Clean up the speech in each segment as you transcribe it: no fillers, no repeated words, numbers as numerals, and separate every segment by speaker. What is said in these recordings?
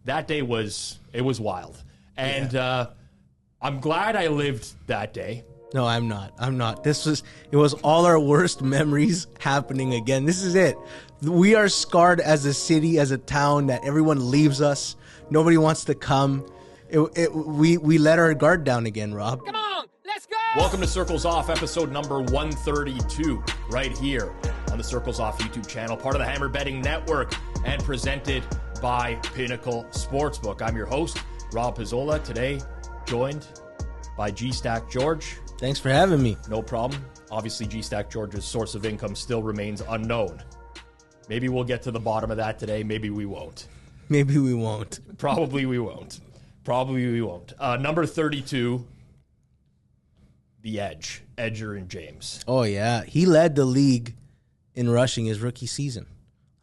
Speaker 1: that day was wild. And I'm glad I lived that day.
Speaker 2: No, I'm not. It was all our worst memories happening again. This is it. We are scarred as a city, as a town, that everyone leaves us. Nobody wants to come. We let our guard down again, Rob.
Speaker 3: Come on, let's go!
Speaker 1: Welcome to Circles Off, episode number 132, right here on the Circles Off YouTube channel, part of the Hammer Betting Network, and presented by Pinnacle Sportsbook. I'm your host, Rob Pizzola, today joined by G-Stack George.
Speaker 2: Thanks for having me.
Speaker 1: No problem. Obviously, G-Stack George's source of income still remains unknown. Maybe we'll get to the bottom of that today. Maybe we won't.
Speaker 2: Maybe we won't.
Speaker 1: Probably we won't. Number 32, the Edge, Edger and James.
Speaker 2: Oh, yeah. He led the league in rushing his rookie season.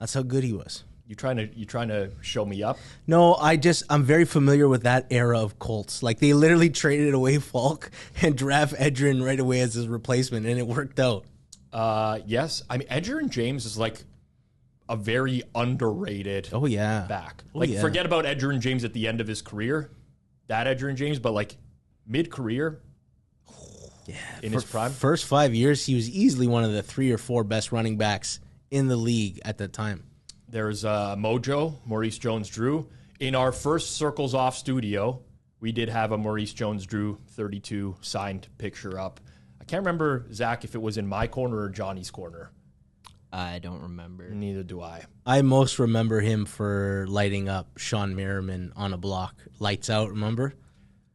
Speaker 2: That's how good he was.
Speaker 1: You trying to show me up?
Speaker 2: No, I'm very familiar with that era of Colts. Like, they literally traded away Falk and draft Edger right away as his replacement, and it worked out.
Speaker 1: Yes. I mean, Edger and James is like a very underrated back. Forget about Edger and James at the end of his career, that Edger and James, but like mid-career, in his prime.
Speaker 2: First 5 years, he was easily one of the 3 or 4 best running backs in the league at that time.
Speaker 1: There's Mojo, Maurice Jones-Drew. In our first Circles Off studio, we did have a Maurice Jones-Drew 32 signed picture up. I can't remember, Zach, if it was in my corner or Johnny's corner.
Speaker 4: I don't remember.
Speaker 1: Neither do I.
Speaker 2: I most remember him for lighting up Sean Merriman on a block. Lights out, remember?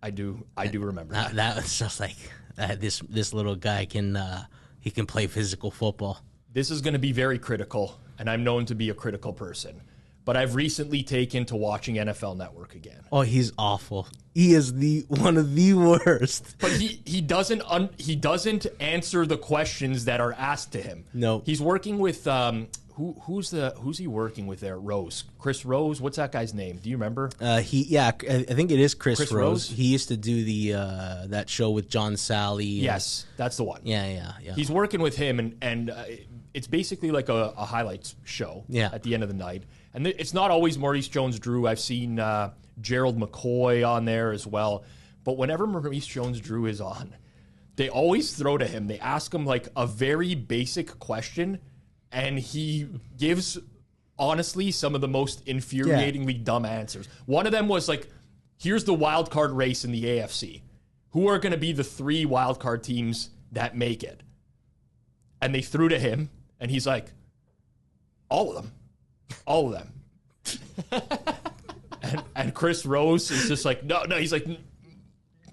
Speaker 1: I do remember that.
Speaker 2: That was just like, this little guy can play physical football.
Speaker 1: This is going to be very critical, and I'm known to be a critical person. But I've recently taken to watching NFL Network again.
Speaker 2: Oh, he's awful. He is one of the worst.
Speaker 1: But he doesn't answer the questions that are asked to him.
Speaker 2: No.
Speaker 1: He's working with who's he working with there? Rose. Chris Rose. What's that guy's name? Do you remember?
Speaker 2: I think it is Chris Rose. He used to do the that show with John Sally.
Speaker 1: Yes, that's the one.
Speaker 2: Yeah.
Speaker 1: He's working with him, and it's basically like a highlights show at the end of the night. And it's not always Maurice Jones-Drew. I've seen Gerald McCoy on there as well. But whenever Maurice Jones-Drew is on, they always throw to him. They ask him like a very basic question, and he gives, honestly, some of the most infuriatingly dumb answers. One of them was like, here's the wild card race in the AFC. Who are going to be the 3 wild card teams that make it? And they threw to him, and he's like, all of them. All of them. and Chris Rose is just like, no, he's like,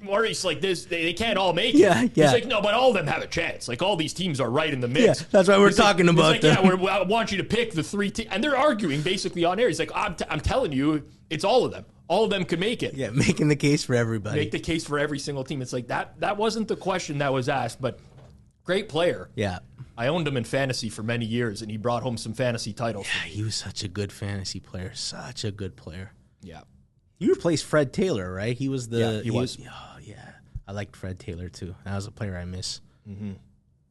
Speaker 1: Maurice, like this, they can't all make it.
Speaker 2: Yeah.
Speaker 1: He's like, no, but all of them have a chance. Like, all these teams are right in the mix.
Speaker 2: Yeah, that's why we're talking about them.
Speaker 1: I want you to pick the 3 teams. And they're arguing basically on air. He's like, I'm telling you, it's all of them. All of them could make it.
Speaker 2: Yeah, making the case for everybody.
Speaker 1: Make the case for every single team. It's like, that wasn't the question that was asked, but great player.
Speaker 2: Yeah.
Speaker 1: I owned him in fantasy for many years, and he brought home some fantasy titles.
Speaker 2: Yeah, he was such a good fantasy player. Such a good player.
Speaker 1: Yeah.
Speaker 2: You replaced Fred Taylor, right? He was the...
Speaker 1: Yeah, he was.
Speaker 2: Oh, yeah. I liked Fred Taylor, too. That was a player I miss.
Speaker 1: Mm-hmm.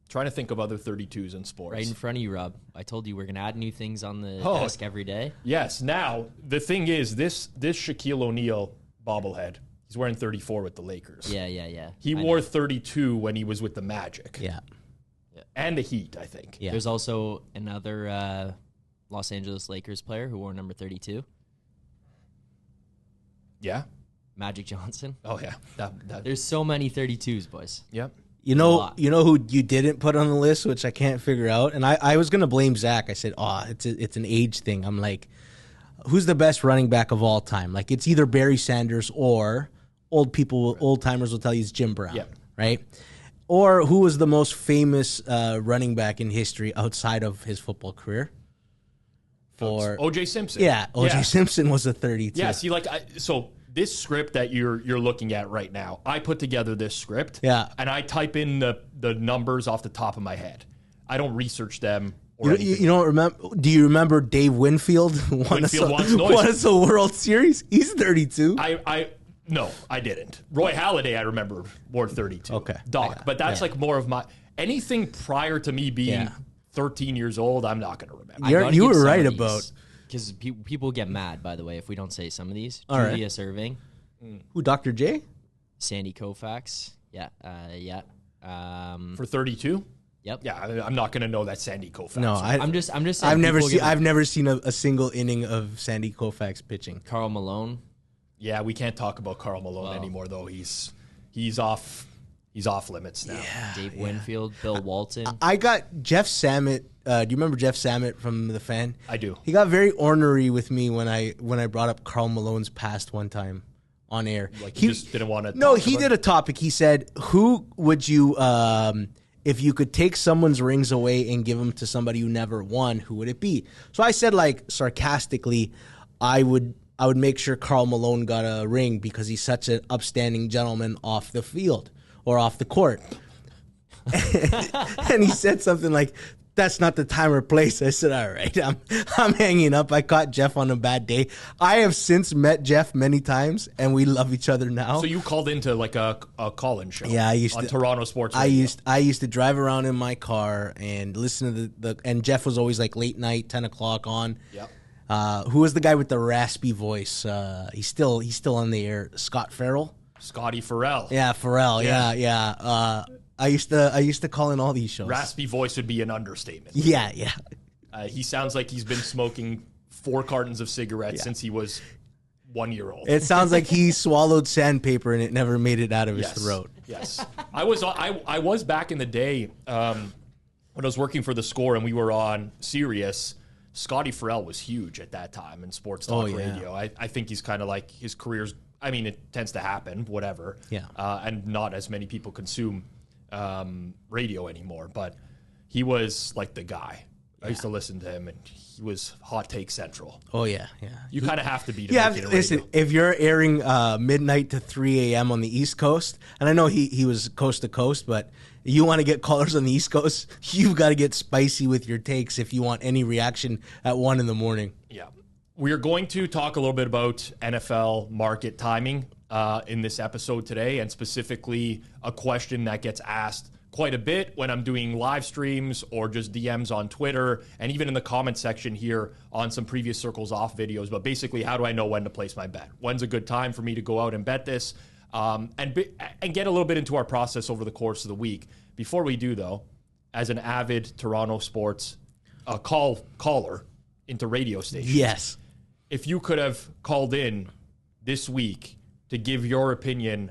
Speaker 1: Trying to think of other 32s in sports.
Speaker 4: Right in front of you, Rob. I told you we're going to add new things on the desk every day.
Speaker 1: Yes. Now, the thing is, this Shaquille O'Neal bobblehead, he's wearing 34 with the Lakers.
Speaker 4: Yeah.
Speaker 1: He wore 32 when he was with the Magic.
Speaker 2: Yeah.
Speaker 1: And the Heat, I think.
Speaker 4: Yeah. There's also another Los Angeles Lakers player who wore number 32.
Speaker 1: Yeah.
Speaker 4: Magic Johnson.
Speaker 1: Oh, yeah.
Speaker 4: There's so many 32s, boys.
Speaker 1: Yep.
Speaker 2: You know who you didn't put on the list, which I can't figure out? And I was going to blame Zach. I said, it's an age thing. I'm like, who's the best running back of all time? Like, it's either Barry Sanders or old timers will tell you it's Jim Brown.
Speaker 1: Yep.
Speaker 2: Right? Or who was the most famous running back in history outside of his football career? For
Speaker 1: O.J. Simpson.
Speaker 2: Yeah, O.J. Simpson was a 32.
Speaker 1: Yeah, see, so this script that you're looking at right now, I put together this script.
Speaker 2: Yeah.
Speaker 1: And I type in the numbers off the top of my head. I don't research them.
Speaker 2: You don't remember? Do you remember Dave Winfield?
Speaker 1: Winfield wants noise.
Speaker 2: Won us a World Series. He's 32.
Speaker 1: No, I didn't. Roy Halladay, I remember, wore 32.
Speaker 2: Okay.
Speaker 1: Doc, but that's like more of my... Anything prior to me being 13 years old, I'm not going to remember.
Speaker 2: You were right about...
Speaker 4: Because people get mad, by the way, if we don't say some of these.
Speaker 2: All right.
Speaker 4: Julius Erving.
Speaker 2: Who, Dr. J?
Speaker 4: Sandy Koufax. Yeah.
Speaker 1: For 32?
Speaker 4: Yep.
Speaker 1: Yeah, I'm not going to know that Sandy Koufax.
Speaker 2: No,
Speaker 4: I'm just saying.
Speaker 2: I've never seen a single inning of Sandy Koufax pitching.
Speaker 4: Karl Malone.
Speaker 1: Yeah, we can't talk about Karl Malone anymore, though. He's off limits now.
Speaker 4: Yeah, Dave Winfield, Bill Walton.
Speaker 2: I got Jeff Samet. Do you remember Jeff Samet from The Fan?
Speaker 1: I do.
Speaker 2: He got very ornery with me when I brought up Karl Malone's past one time on air.
Speaker 1: Like he just didn't want to.
Speaker 2: No, he did a topic. He said, "Who would you, if you could take someone's rings away and give them to somebody who never won, who would it be?" So I said, like sarcastically, I would make sure Karl Malone got a ring because he's such an upstanding gentleman off the field or off the court. And he said something like, "That's not the time or place." I said, "All right, I'm hanging up. I caught Jeff on a bad day." I have since met Jeff many times, and we love each other now.
Speaker 1: So you called into like a call-in show?
Speaker 2: Yeah, I used
Speaker 1: on
Speaker 2: to,
Speaker 1: Toronto Sports Radio.
Speaker 2: I used to drive around in my car and listen to the and Jeff was always like late night, 10 o'clock on.
Speaker 1: Yep.
Speaker 2: Who was the guy with the raspy voice? He's still on the air. Scott Farrell.
Speaker 1: Scotty Farrell.
Speaker 2: Yeah, Farrell. Yeah. I used to call in all these shows.
Speaker 1: Raspy voice would be an understatement.
Speaker 2: Yeah.
Speaker 1: He sounds like he's been smoking 4 cartons of cigarettes since he was 1 year old.
Speaker 2: It sounds like he swallowed sandpaper and it never made it out of his throat.
Speaker 1: Yes. I was back in the day when I was working for The Score and we were on Sirius. Scotty Farrell was huge at that time in sports talk radio. I think he's kind of like his career's. I mean, it tends to happen, whatever.
Speaker 2: Yeah.
Speaker 1: And not as many people consume radio anymore, but he was like the guy. I used to listen to him, and he was Hot Take Central.
Speaker 2: Oh yeah.
Speaker 1: You kind of have to be to make it in
Speaker 2: listen,
Speaker 1: radio.
Speaker 2: if you're airing midnight to 3 a.m. on the East Coast, and I know he was coast to coast, but you want to get callers on the East Coast, you've got to get spicy with your takes if you want any reaction at 1 a.m.
Speaker 1: Yeah. We are going to talk a little bit about NFL market timing in this episode today, and specifically a question that gets asked quite a bit when I'm doing live streams or just DMs on Twitter, and even in the comment section here on some previous Circles Off videos. But basically, how do I know when to place my bet? When's a good time for me to go out and bet this? And get a little bit into our process over the course of the week. Before we do, though, as an avid Toronto sports caller into radio stations,
Speaker 2: Yes.
Speaker 1: if you could have called in this week to give your opinion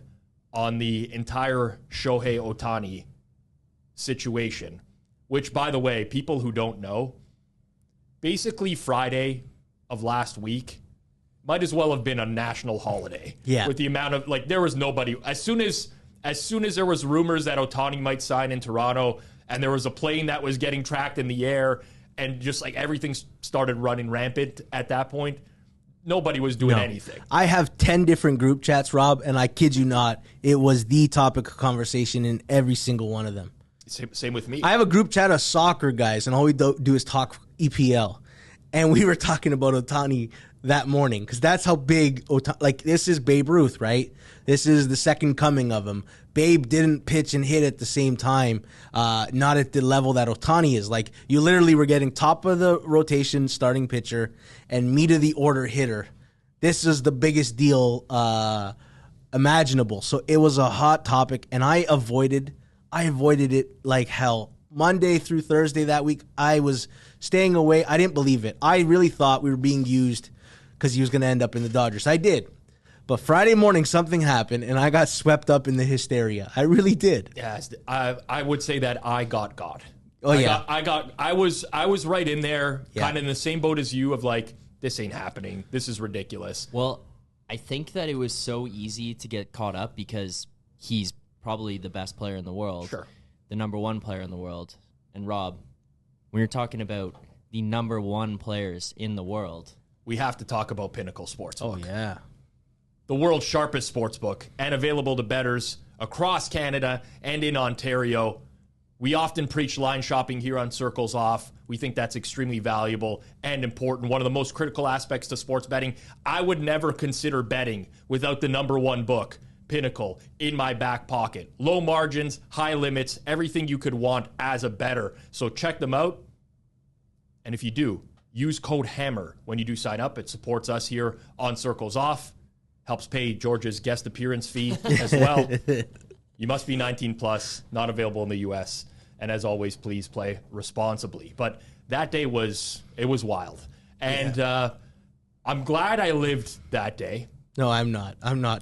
Speaker 1: on the entire Shohei Ohtani situation, which, by the way, people who don't know, basically Friday of last week might as well have been a national holiday.
Speaker 2: Yeah.
Speaker 1: With the amount of, like, there was nobody. As soon as there was rumors that Ohtani might sign in Toronto, and there was a plane that was getting tracked in the air, and just like everything started running rampant at that point, nobody was doing anything.
Speaker 2: I have 10 different group chats, Rob, and I kid you not, it was the topic of conversation in every single one of them.
Speaker 1: Same with me.
Speaker 2: I have a group chat of soccer guys, and all we do is talk EPL. And we were talking about Ohtani that morning, because that's how big Ohtani, like, this is Babe Ruth, right? This is the second coming of him. Babe didn't pitch and hit at the same time, not at the level that Ohtani is. Like, you literally were getting top of the rotation starting pitcher and meat of the order hitter. This is the biggest deal imaginable. So it was a hot topic, and I avoided it like hell. Monday through Thursday that week, I was staying away. I didn't believe it. I really thought we were being used because he was going to end up in the Dodgers. I did. But Friday morning, something happened, and I got swept up in the hysteria. I really did.
Speaker 1: Yes, I would say that I got God.
Speaker 2: Oh, yeah.
Speaker 1: I was right in there, kind of in the same boat as you of like, this ain't happening. This is ridiculous.
Speaker 4: Well, I think that it was so easy to get caught up because he's probably the best player in the world.
Speaker 1: Sure.
Speaker 4: The number one player in the world. And Rob, when you're talking about the number one players in the world,
Speaker 1: we have to talk about Pinnacle Sportsbook.
Speaker 2: Oh, yeah.
Speaker 1: The world's sharpest sportsbook, and available to bettors across Canada and in Ontario. We often preach line shopping here on Circles Off. We think that's extremely valuable and important. One of the most critical aspects to sports betting. I would never consider betting without the number one book, Pinnacle, in my back pocket. Low margins, high limits, everything you could want as a bettor. So check them out. And if you do, use code HAMMER when you do sign up. It supports us here on Circles Off, helps pay George's guest appearance fee as well. You must be 19 plus, not available in the U.S. And as always, please play responsibly. But that day it was wild. And I'm glad I lived that day.
Speaker 2: No, I'm not.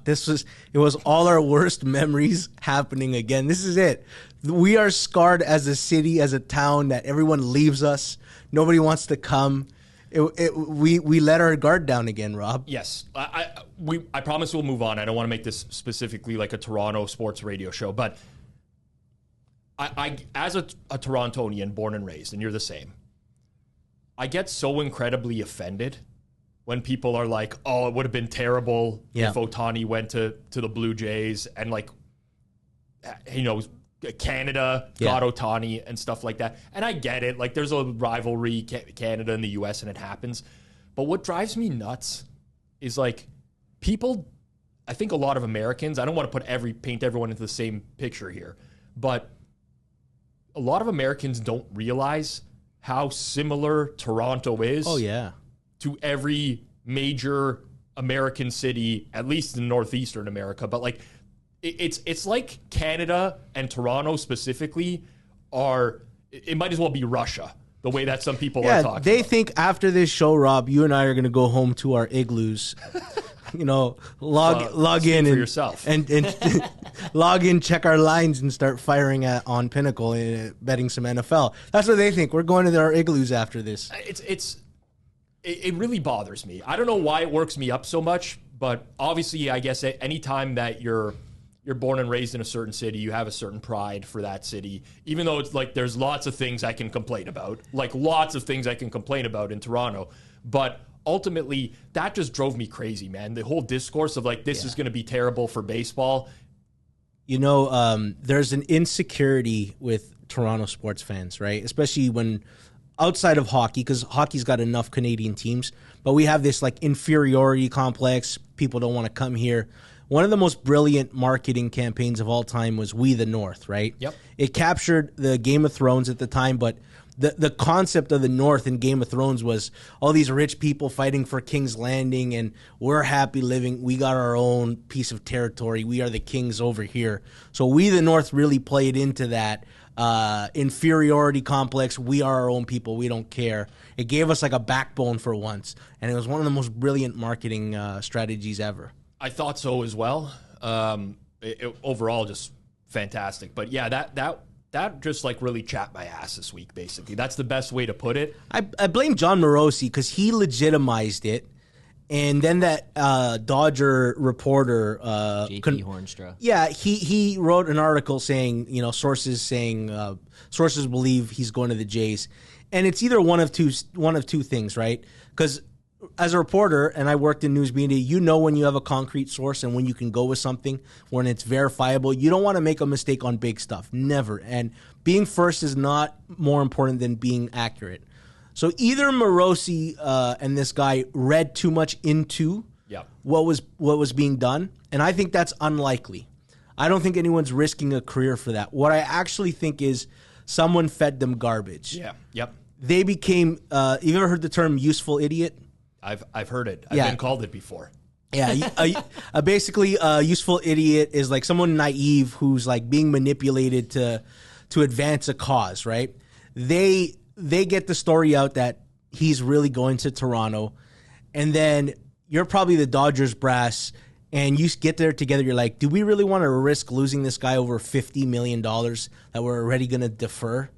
Speaker 2: It was all our worst memories happening again. This is it. We are scarred as a city, as a town, that everyone leaves us. Nobody wants to come. We let our guard down again, Rob.
Speaker 1: Yes. I promise we'll move on. I don't want to make this specifically like a Toronto sports radio show, but I as a Torontonian born and raised, and you're the same, I get so incredibly offended when people are like, oh, it would have been terrible if Ohtani went to the Blue Jays and, like, you know, Canada got Ohtani and stuff like that. And I get it. Like, there's a rivalry, Canada and the U.S., and it happens. But what drives me nuts is, like, people, I think a lot of Americans, I don't want to paint everyone into the same picture here, but a lot of Americans don't realize how similar Toronto is.
Speaker 2: Oh, yeah.
Speaker 1: To every major American city, at least in northeastern America. But, like, it's like Canada and Toronto specifically it might as well be Russia, the way that some people are talking
Speaker 2: they
Speaker 1: about.
Speaker 2: think after this show, Rob, you and I are going to go home to our igloos, you know, log in
Speaker 1: for yourself.
Speaker 2: and log in, check our lines, and start firing on Pinnacle and betting some NFL. That's what they think. We're going to our igloos after this.
Speaker 1: It really bothers me. I don't know why it works me up so much, but obviously, I guess any time that you're born and raised in a certain city, you have a certain pride for that city, even though it's like there's lots of things I can complain about, in Toronto. But ultimately, that just drove me crazy, man. The whole discourse of, like, this is going to be terrible for baseball.
Speaker 2: You know, there's an insecurity with Toronto sports fans, right? Especially when outside of hockey, because hockey's got enough Canadian teams, but we have this, like, inferiority complex. People don't want to come here. One of the most brilliant marketing campaigns of all time was We the North, right?
Speaker 1: Yep.
Speaker 2: It captured the Game of Thrones at the time, but the concept of the North in Game of Thrones was all these rich people fighting for King's Landing, and we're happy living. We got our own piece of territory. We are the kings over here. So We the North really played into that inferiority complex. We are our own people. We don't care. It gave us, like, a backbone for once, and it was one of the most brilliant marketing strategies ever.
Speaker 1: I thought so as well. Overall, just fantastic. But yeah, that just, like, really chapped my ass this week, basically. That's the best way to put it.
Speaker 2: I blame John Morosi because he legitimized it. And then that Dodger reporter,
Speaker 4: JP Hornstra.
Speaker 2: Yeah, he wrote an article saying, you know, sources believe he's going to the Jays. And it's either one of two things, right? Because as a reporter, and I worked in news media, you know when you have a concrete source and when you can go with something, when it's verifiable. You don't want to make a mistake on big stuff. Never. And being first is not more important than being accurate. So either Morosi and this guy read too much into what was being done, and I think that's unlikely. I don't think anyone's risking a career for that. What I actually think is someone fed them garbage.
Speaker 1: Yeah. Yep.
Speaker 2: They became. You ever heard the term "useful idiot"?
Speaker 1: I've heard it. I've been called it before.
Speaker 2: Yeah, basically, a useful idiot is like someone naive who's, like, being manipulated to advance a cause. Right? They get the story out that he's really going to Toronto, and then you're probably the Dodgers brass, and you get there together. You're like, do we really want to risk losing this guy over $50 million that we're already going to defer?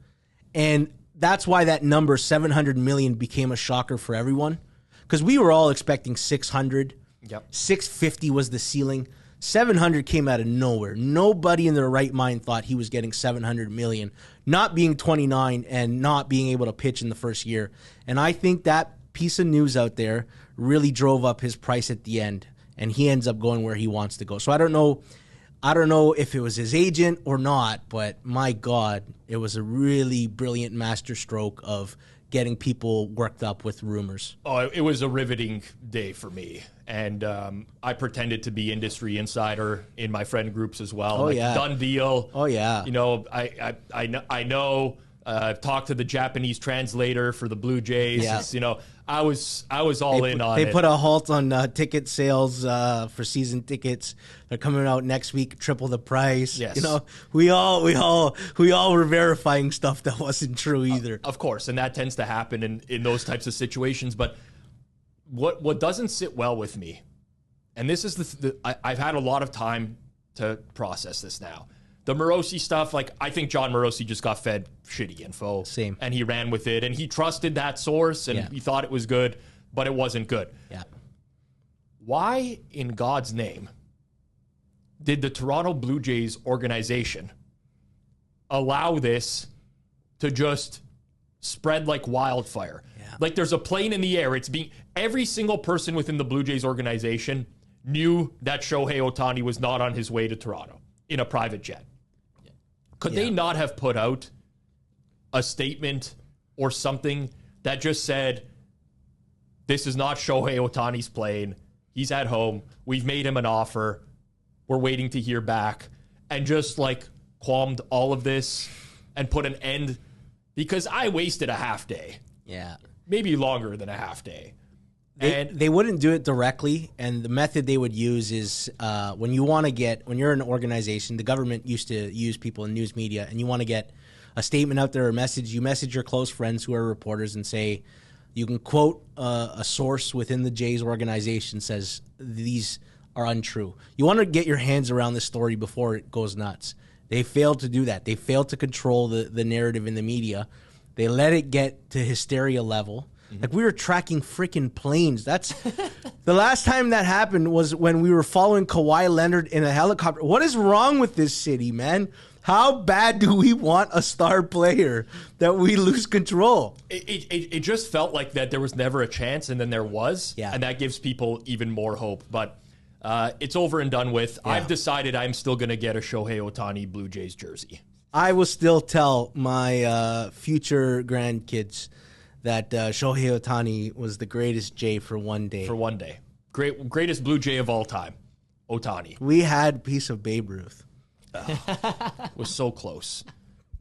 Speaker 2: And that's why that number $700 million became a shocker for everyone. Because we were all expecting 600.
Speaker 1: Yep.
Speaker 2: 650 was the ceiling. 700 came out of nowhere. Nobody in their right mind thought he was getting 700 million, not being 29 and not being able to pitch in the first year. And I think that piece of news out there really drove up his price at the end, and he ends up going where he wants to go. So I don't know if it was his agent or not, but my God, it was a really brilliant masterstroke of getting people worked up with rumors.
Speaker 1: Oh, it was a riveting day for me. And I pretended to be industry insider in my friend groups as well.
Speaker 2: Oh, yeah.
Speaker 1: Done deal.
Speaker 2: Oh, yeah.
Speaker 1: You know, I know I've talked to the Japanese translator for the Blue Jays.
Speaker 2: Yeah.
Speaker 1: You know, I was all in on it.
Speaker 2: They put a halt on ticket sales for season tickets. They're coming out next week, triple the price.
Speaker 1: Yes.
Speaker 2: You know, we all were verifying stuff that wasn't true either.
Speaker 1: Of course, and that tends to happen in those types of situations. But what doesn't sit well with me, and this is I've had a lot of time to process this now. The Morosi stuff, like, I think John Morosi just got fed shitty info.
Speaker 2: Same.
Speaker 1: And he ran with it, and he trusted that source, and he thought it was good, but it wasn't good.
Speaker 2: Yeah.
Speaker 1: Why, in God's name, did the Toronto Blue Jays organization allow this to just spread like wildfire?
Speaker 2: Yeah.
Speaker 1: Like, there's a plane in the air. Every single person within the Blue Jays organization knew that Shohei Ohtani was not on his way to Toronto in a private jet. Could they not have put out a statement or something that just said, this is not Shohei Ohtani's plane. He's at home. We've made him an offer. We're waiting to hear back. And just like qualmed all of this and put an end, because I wasted a half day.
Speaker 2: Yeah.
Speaker 1: Maybe longer than a half day.
Speaker 2: They wouldn't do it directly, and the method they would use is when you're an organization, the government used to use people in news media, and you want to get a statement out there or message, you message your close friends who are reporters and say, you can quote a source within the Jays organization says these are untrue. You want to get your hands around the story before it goes nuts. They failed to do that. They failed to control the narrative in the media. They let it get to hysteria level. Like, we were tracking freaking planes. That's the last time that happened was when we were following Kawhi Leonard in a helicopter. What is wrong with this city, man? How bad do we want a star player that we lose control?
Speaker 1: It just felt like that there was never a chance, and then there was, and that gives people even more hope. But it's over and done with. Yeah. I've decided I'm still going to get a Shohei Ohtani Blue Jays jersey.
Speaker 2: I will still tell my future grandkids that Shohei Ohtani was the greatest Jay for one day.
Speaker 1: For one day. Greatest Blue Jay of all time. Ohtani.
Speaker 2: We had a piece of Babe Ruth.
Speaker 1: It was so close.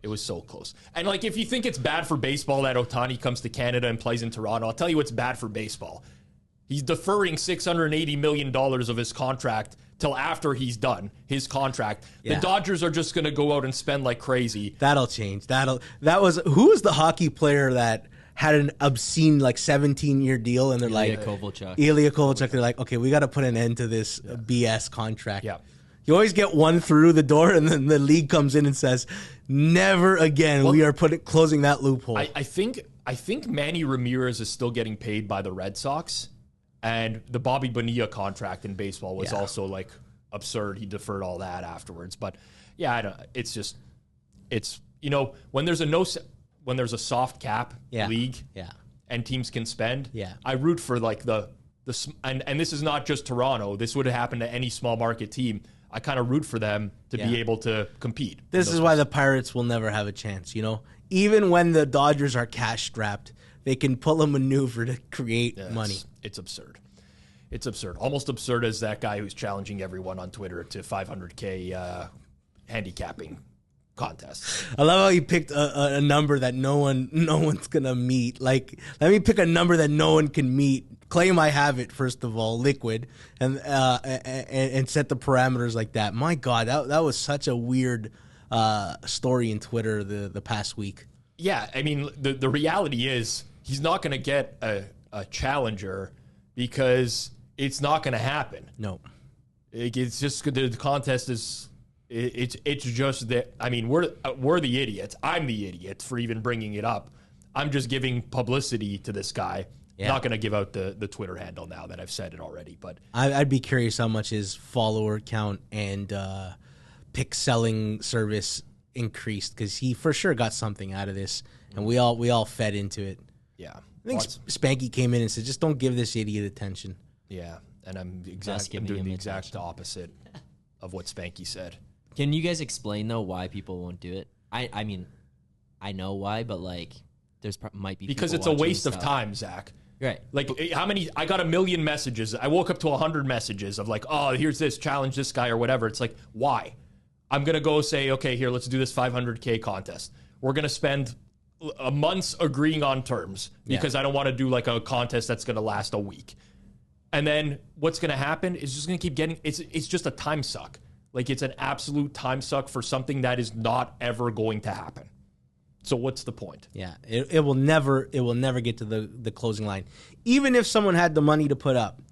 Speaker 1: It was so close. And, like, if you think it's bad for baseball that Ohtani comes to Canada and plays in Toronto, I'll tell you what's bad for baseball. He's deferring $680 million of his contract till after he's done his contract. Yeah. The Dodgers are just going to go out and spend like crazy.
Speaker 2: That'll change. Who was the hockey player that had an obscene, like, 17-year deal, and they're
Speaker 4: Ilya
Speaker 2: like...
Speaker 4: Kovalchuk.
Speaker 2: Ilya Kovalchuk. They're like, okay, we got to put an end to this BS contract.
Speaker 1: Yeah.
Speaker 2: You always get one through the door, and then the league comes in and says, never again. We are closing that loophole.
Speaker 1: I think Manny Ramirez is still getting paid by the Red Sox, and the Bobby Bonilla contract in baseball was also, like, absurd. He deferred all that afterwards. But, yeah, it's you know, when there's a soft cap league and teams can spend, I root for, like, and this is not just Toronto. This would have happened to any small market team. I kind of root for them to be able to compete.
Speaker 2: This is why the Pirates will never have a chance, you know? Even when the Dodgers are cash-strapped, they can pull a maneuver to create money.
Speaker 1: It's absurd. It's absurd. Almost absurd as that guy who's challenging everyone on Twitter to 500K handicapping contests.
Speaker 2: I love how you picked a number that no one's gonna meet. Like, let me pick a number that no one can meet. Claim I have it, first of all, liquid, and set the parameters like that. My God, that was such a weird story in Twitter the past week.
Speaker 1: Yeah, I mean, the reality is he's not going to get a challenger because it's not going to happen.
Speaker 2: No,
Speaker 1: it's just the contest is. It's just that, I mean, we're the idiots. I'm the idiot for even bringing it up. I'm just giving publicity to this guy. Yeah. Not going to give out the Twitter handle now that I've said it already. But
Speaker 2: I'd be curious how much his follower count and pick selling service increased, because he for sure got something out of this, and we all fed into it.
Speaker 1: Yeah,
Speaker 2: I think Spanky came in and said, "Just don't give this idiot attention."
Speaker 1: Yeah, and I'm doing the exact opposite of what Spanky said.
Speaker 4: Can you guys explain though why people won't do it? I mean, I know why, but like, might be
Speaker 1: because it's a waste of time, Zach.
Speaker 4: Right.
Speaker 1: Like, how many? I got 1 million messages. I woke up to 100 messages of like, oh, here's this, challenge this guy or whatever. It's like, why? I'm going to go say, okay, here, let's do this 500K contest. We're going to spend a month's agreeing on terms because I don't want to do like a contest that's going to last a week. And then what's going to happen is just going to keep getting, it's just a time suck. Like it's an absolute time suck for something that is not ever going to happen. So what's the point?
Speaker 2: Yeah, it will never get to the closing line. Even if someone had the money to put up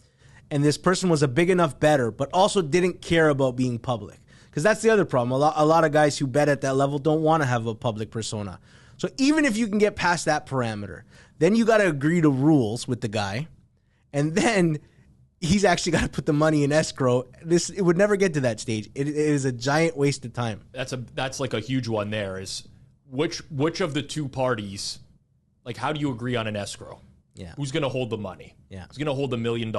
Speaker 2: and this person was a big enough bettor, but also didn't care about being public. Because that's the other problem. A lot of guys who bet at that level don't want to have a public persona. So even if you can get past that parameter, then you got to agree to rules with the guy. And then he's actually got to put the money in escrow. It would never get to that stage. It is a giant waste of time.
Speaker 1: That's like a huge one there is which of the two parties, like how do you agree on an escrow?
Speaker 2: Yeah.
Speaker 1: Who's going to hold the money?
Speaker 2: Yeah.
Speaker 1: Who's going to hold $1 million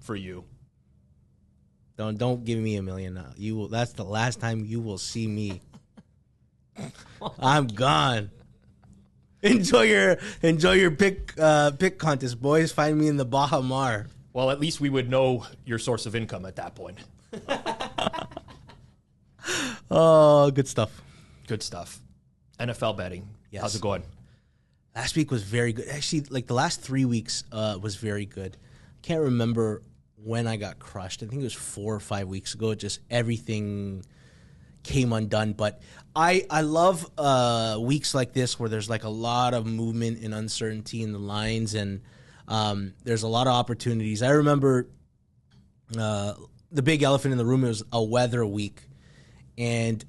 Speaker 1: for you?
Speaker 2: Don't give me $1 million now. You will. That's the last time you will see me. I'm gone. Enjoy your pick contest, boys. Find me in the Baja Mar.
Speaker 1: Well, at least we would know your source of income at that point.
Speaker 2: Oh, good stuff.
Speaker 1: Good stuff. NFL betting. Yes. How's it going?
Speaker 2: Last week was very good. Actually, like the last 3 weeks was very good. I can't remember when I got crushed. I think it was 4 or 5 weeks ago. Just everything came undone. But I love weeks like this where there's like a lot of movement and uncertainty in the lines, and there's a lot of opportunities. I remember the big elephant in the room was a weather week. And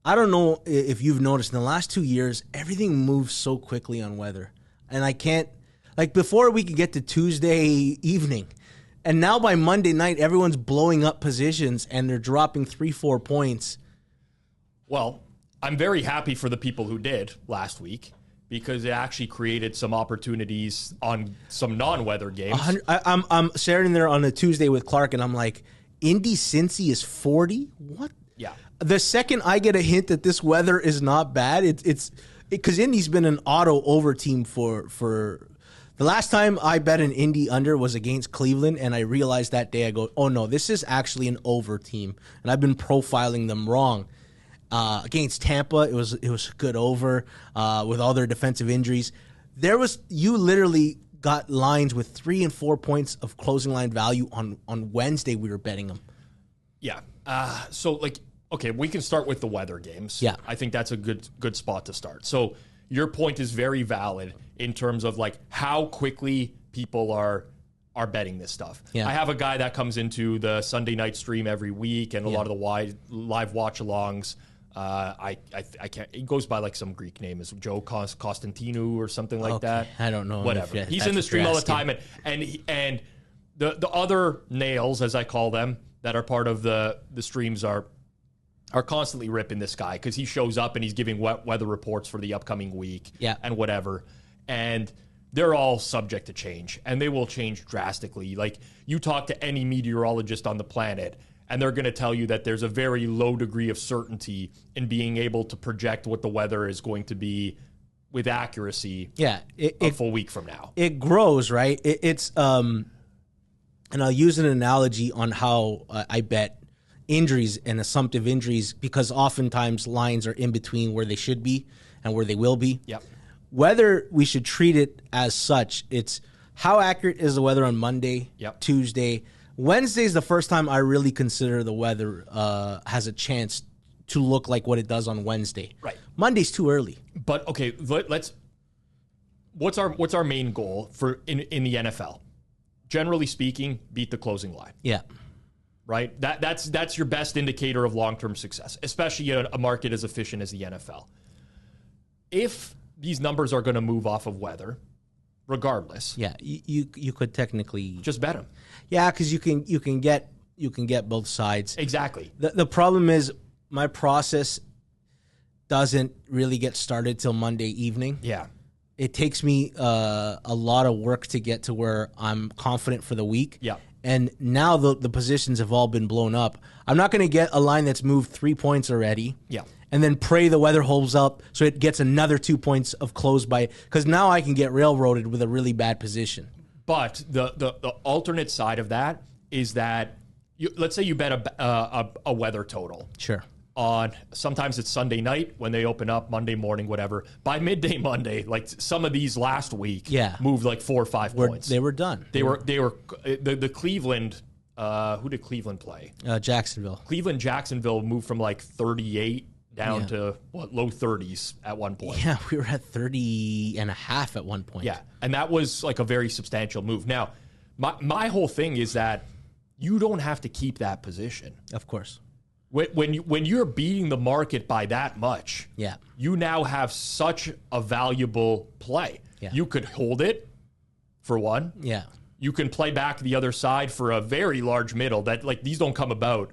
Speaker 2: I don't know if you've noticed in the last 2 years, everything moves so quickly on weather. And I can't, like before we could get to Tuesday evening. And now by Monday night, everyone's blowing up positions and they're dropping 3-4 points.
Speaker 1: Well, I'm very happy for the people who did last week because it actually created some opportunities on some non-weather games.
Speaker 2: I'm staring there on a Tuesday with Clark and I'm like, Indy Cincy is 40? What?
Speaker 1: Yeah.
Speaker 2: The second I get a hint that this weather is not bad, it's because Indy's been an auto over team for the last time I bet an Indy under was against Cleveland, and I realized that day, I go, oh no, this is actually an over team, and I've been profiling them wrong. Against Tampa, it was a good over with all their defensive injuries. You literally got lines with 3 and 4 points of closing line value on Wednesday. We were betting them.
Speaker 1: Yeah. So like. Okay, we can start with the weather games.
Speaker 2: Yeah.
Speaker 1: I think that's a good spot to start. So your point is very valid in terms of like how quickly people are betting this stuff.
Speaker 2: Yeah.
Speaker 1: I have a guy that comes into the Sunday night stream every week and a lot of the live watch-alongs. I can't. He goes by like some Greek name, is Joe Constantinou or something like that.
Speaker 2: I don't know.
Speaker 1: Whatever. He's in the stream all the time, and the other nails, as I call them, that are part of the streams are constantly ripping this guy because he shows up and he's giving weather reports for the upcoming week and whatever. And they're all subject to change, and they will change drastically. Like, you talk to any meteorologist on the planet, and they're going to tell you that there's a very low degree of certainty in being able to project what the weather is going to be with accuracy a full week from now.
Speaker 2: It grows, right? It's and I'll use an analogy on how I bet injuries and assumptive injuries, because oftentimes lines are in between where they should be and where they will be.
Speaker 1: Yep.
Speaker 2: Whether we should treat it as such, it's how accurate is the weather on Monday, Tuesday. Wednesday is the first time I really consider the weather has a chance to look like what it does on Wednesday.
Speaker 1: Right.
Speaker 2: Monday's too early.
Speaker 1: But okay, what's our main goal for in the NFL? Generally speaking, beat the closing line.
Speaker 2: Yeah.
Speaker 1: Right? That's your best indicator of long-term success, especially in a market as efficient as the NFL. If these numbers are going to move off of weather, regardless.
Speaker 2: Yeah, you could technically
Speaker 1: just bet them.
Speaker 2: Yeah, because you can get both sides.
Speaker 1: Exactly.
Speaker 2: The problem is my process doesn't really get started till Monday evening.
Speaker 1: Yeah.
Speaker 2: It takes me a lot of work to get to where I'm confident for the week.
Speaker 1: Yeah.
Speaker 2: And now the positions have all been blown up. I'm not going to get a line that's moved 3 points already.
Speaker 1: Yeah.
Speaker 2: And then pray the weather holds up so it gets another 2 points of close by, because now I can get railroaded with a really bad position.
Speaker 1: But the alternate side of that is that let's say you bet a weather total.
Speaker 2: Sure.
Speaker 1: on, sometimes it's Sunday night when they open up, Monday morning, whatever. By midday Monday, like some of these last week moved like 4 or 5 points.
Speaker 2: They were done.
Speaker 1: They were the Cleveland, who did Cleveland play?
Speaker 2: Jacksonville.
Speaker 1: Jacksonville moved from like 38 down to low 30s at one point.
Speaker 2: Yeah, we were at 30 and a half at one point.
Speaker 1: Yeah, and that was like a very substantial move. Now, my whole thing is that you don't have to keep that position.
Speaker 2: Of course.
Speaker 1: When you're beating the market by that much, you now have such a valuable play. Yeah. You could hold it for one.
Speaker 2: Yeah.
Speaker 1: You can play back the other side for a very large middle that like these don't come about.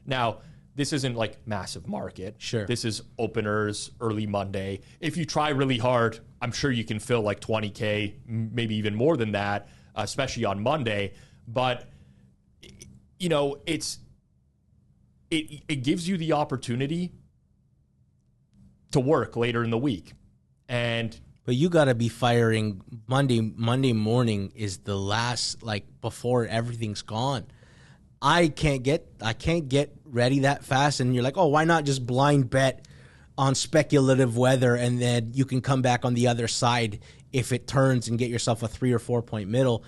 Speaker 1: Now, this isn't like massive market.
Speaker 2: Sure.
Speaker 1: This is openers, early Monday. If you try really hard, I'm sure you can fill like 20K, maybe even more than that, especially on Monday. But, you know, it gives you the opportunity to work later in the week.
Speaker 2: But you got to be firing Monday morning is the last, like, before everything's gone. I can't get ready that fast, and you're like, oh, why not just blind bet on speculative weather, and then you can come back on the other side if it turns and get yourself a 3 or 4 point middle.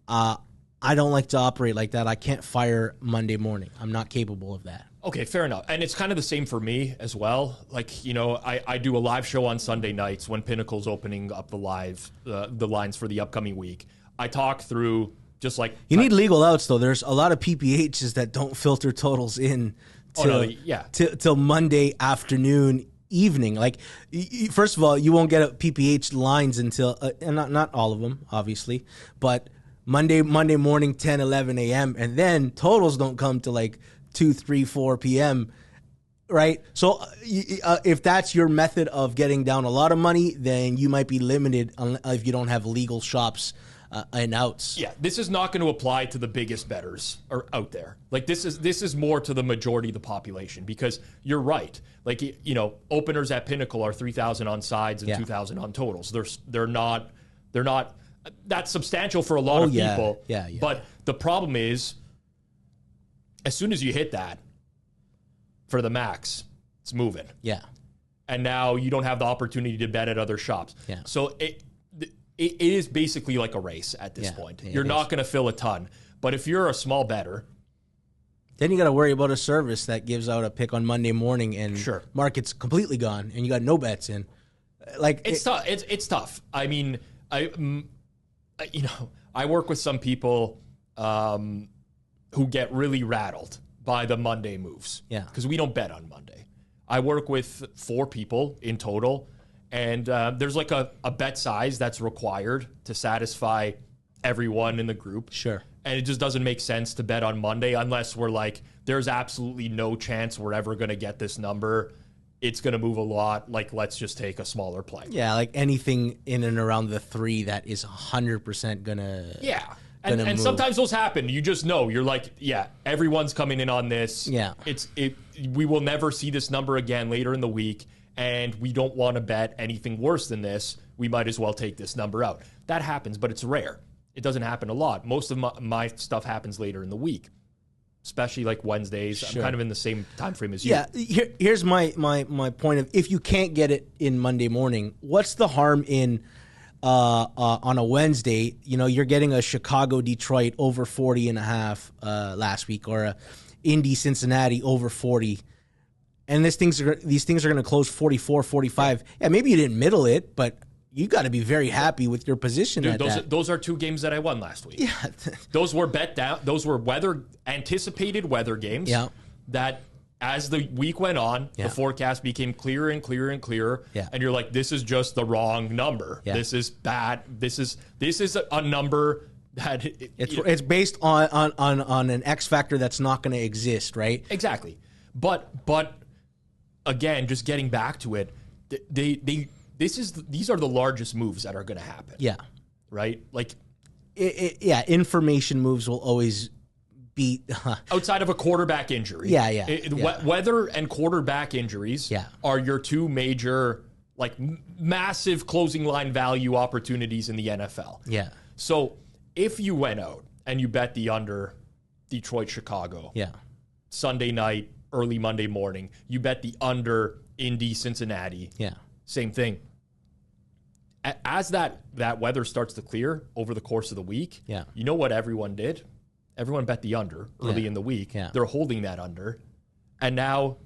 Speaker 2: I don't like to operate like that. I can't fire Monday morning. I'm not capable of that.
Speaker 1: Okay, fair enough. And it's kind of the same for me as well. Like, you know, I do a live show on Sunday nights when Pinnacle's opening up the lines for the upcoming week. I talk through just like...
Speaker 2: You need legal outs, though. There's a lot of PPHs that don't filter totals in till Monday afternoon, evening. Like, first of all, you won't get a PPH lines until, and not all of them, obviously, but Monday morning, 10, 11 a.m., and then totals don't come to like 2, 3, 4 p.m., right? So if that's your method of getting down a lot of money, then you might be limited if you don't have legal shops and outs.
Speaker 1: Yeah, this is not going to apply to the biggest bettors out there. Like this is more to the majority of the population, because you're right. Like, you know, openers at Pinnacle are 3,000 on sides and 2,000 on totals. They're not. That's substantial for a lot of people.
Speaker 2: Yeah.
Speaker 1: But the problem is, as soon as you hit that for the max, it's moving.
Speaker 2: Yeah.
Speaker 1: And now you don't have the opportunity to bet at other shops.
Speaker 2: Yeah.
Speaker 1: So it is basically like a race at this point. You're not going to fill a ton. But if you're a small bettor,
Speaker 2: then you got to worry about a service that gives out a pick on Monday morning and market's completely gone and you got no bets in. Like
Speaker 1: it's tough. It's tough. I mean, I work with some people who get really rattled by the Monday moves.
Speaker 2: Yeah.
Speaker 1: Because we don't bet on Monday. I work with 4 people in total, and there's like a bet size that's required to satisfy everyone in the group.
Speaker 2: Sure.
Speaker 1: And it just doesn't make sense to bet on Monday unless we're like, there's absolutely no chance we're ever going to get this number. It's going to move a lot. Like, let's just take a smaller play.
Speaker 2: Yeah, like anything in and around the 3 that is 100% going to...
Speaker 1: Yeah. And sometimes those happen. You just know. You're like, yeah, everyone's coming in on this.
Speaker 2: Yeah.
Speaker 1: We will never see this number again later in the week, and we don't want to bet anything worse than this. We might as well take this number out. That happens, but it's rare. It doesn't happen a lot. Most of my stuff happens later in the week, especially like Wednesdays. Sure. I'm kind of in the same time frame as you.
Speaker 2: Yeah, here's my point of, if you can't get it in Monday morning, what's the harm in... on a Wednesday, you know, you're getting a Chicago-Detroit over 40.5 last week, or a Indy-Cincinnati over 40. And these things are going to close 44, 45. Yeah, maybe you didn't middle it, but you got to be very happy with your position.
Speaker 1: Dude, those are 2 games that I won last week.
Speaker 2: Yeah.
Speaker 1: Those were bet down. Those were anticipated weather games.
Speaker 2: Yeah.
Speaker 1: That as the week went on, the forecast became clearer and clearer and clearer.
Speaker 2: Yeah.
Speaker 1: And you're like, this is just the wrong number. Yeah. This is bad. This is a number that
Speaker 2: it's based on an X factor that's not going to exist, right?
Speaker 1: Exactly. But again, just getting back to it, these are the largest moves that are going to happen.
Speaker 2: Yeah.
Speaker 1: Right? Like
Speaker 2: information moves will always beat
Speaker 1: outside of a quarterback injury. Weather and quarterback injuries are your 2 major, like, massive closing line value opportunities in the NFL.
Speaker 2: Yeah.
Speaker 1: So if you went out and you bet the under Detroit, Chicago,
Speaker 2: Sunday
Speaker 1: night, early Monday morning. You bet the under Indy Cincinnati.
Speaker 2: Yeah.
Speaker 1: Same thing. As that weather starts to clear over the course of the week, you know what everyone did? Everyone bet the under early in the week. Yeah. They're holding that under. And now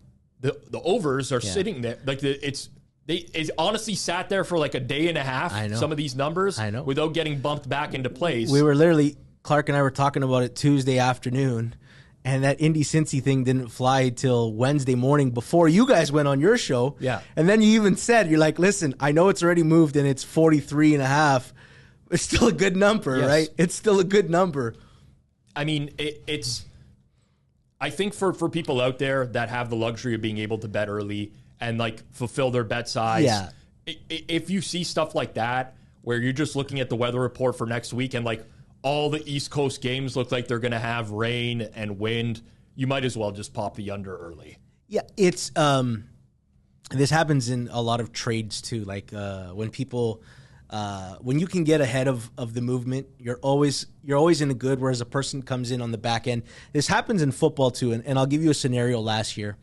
Speaker 1: the overs are sitting there. Like it's honestly sat there for like a day and a half, some of these numbers, without getting bumped back into place.
Speaker 2: We were literally, Clark and I were talking about it Tuesday afternoon, and that Indy Cincy thing didn't fly till Wednesday morning before you guys went on your show.
Speaker 1: Yeah.
Speaker 2: And then you even said, you're like, listen, I know it's already moved and it's 43.5. It's still a good number, right? It's still a good number.
Speaker 1: I mean, it's... I think for people out there that have the luxury of being able to bet early and like fulfill their bet size, if you see stuff like that where you're just looking at the weather report for next week and like all the East Coast games look like they're going to have rain and wind, you might as well just pop the under early.
Speaker 2: Yeah, it's this happens in a lot of trades too. Like when people when you can get ahead of the movement, you're always in a good, whereas a person comes in on the back end. This happens in football too, and I'll give you a scenario last year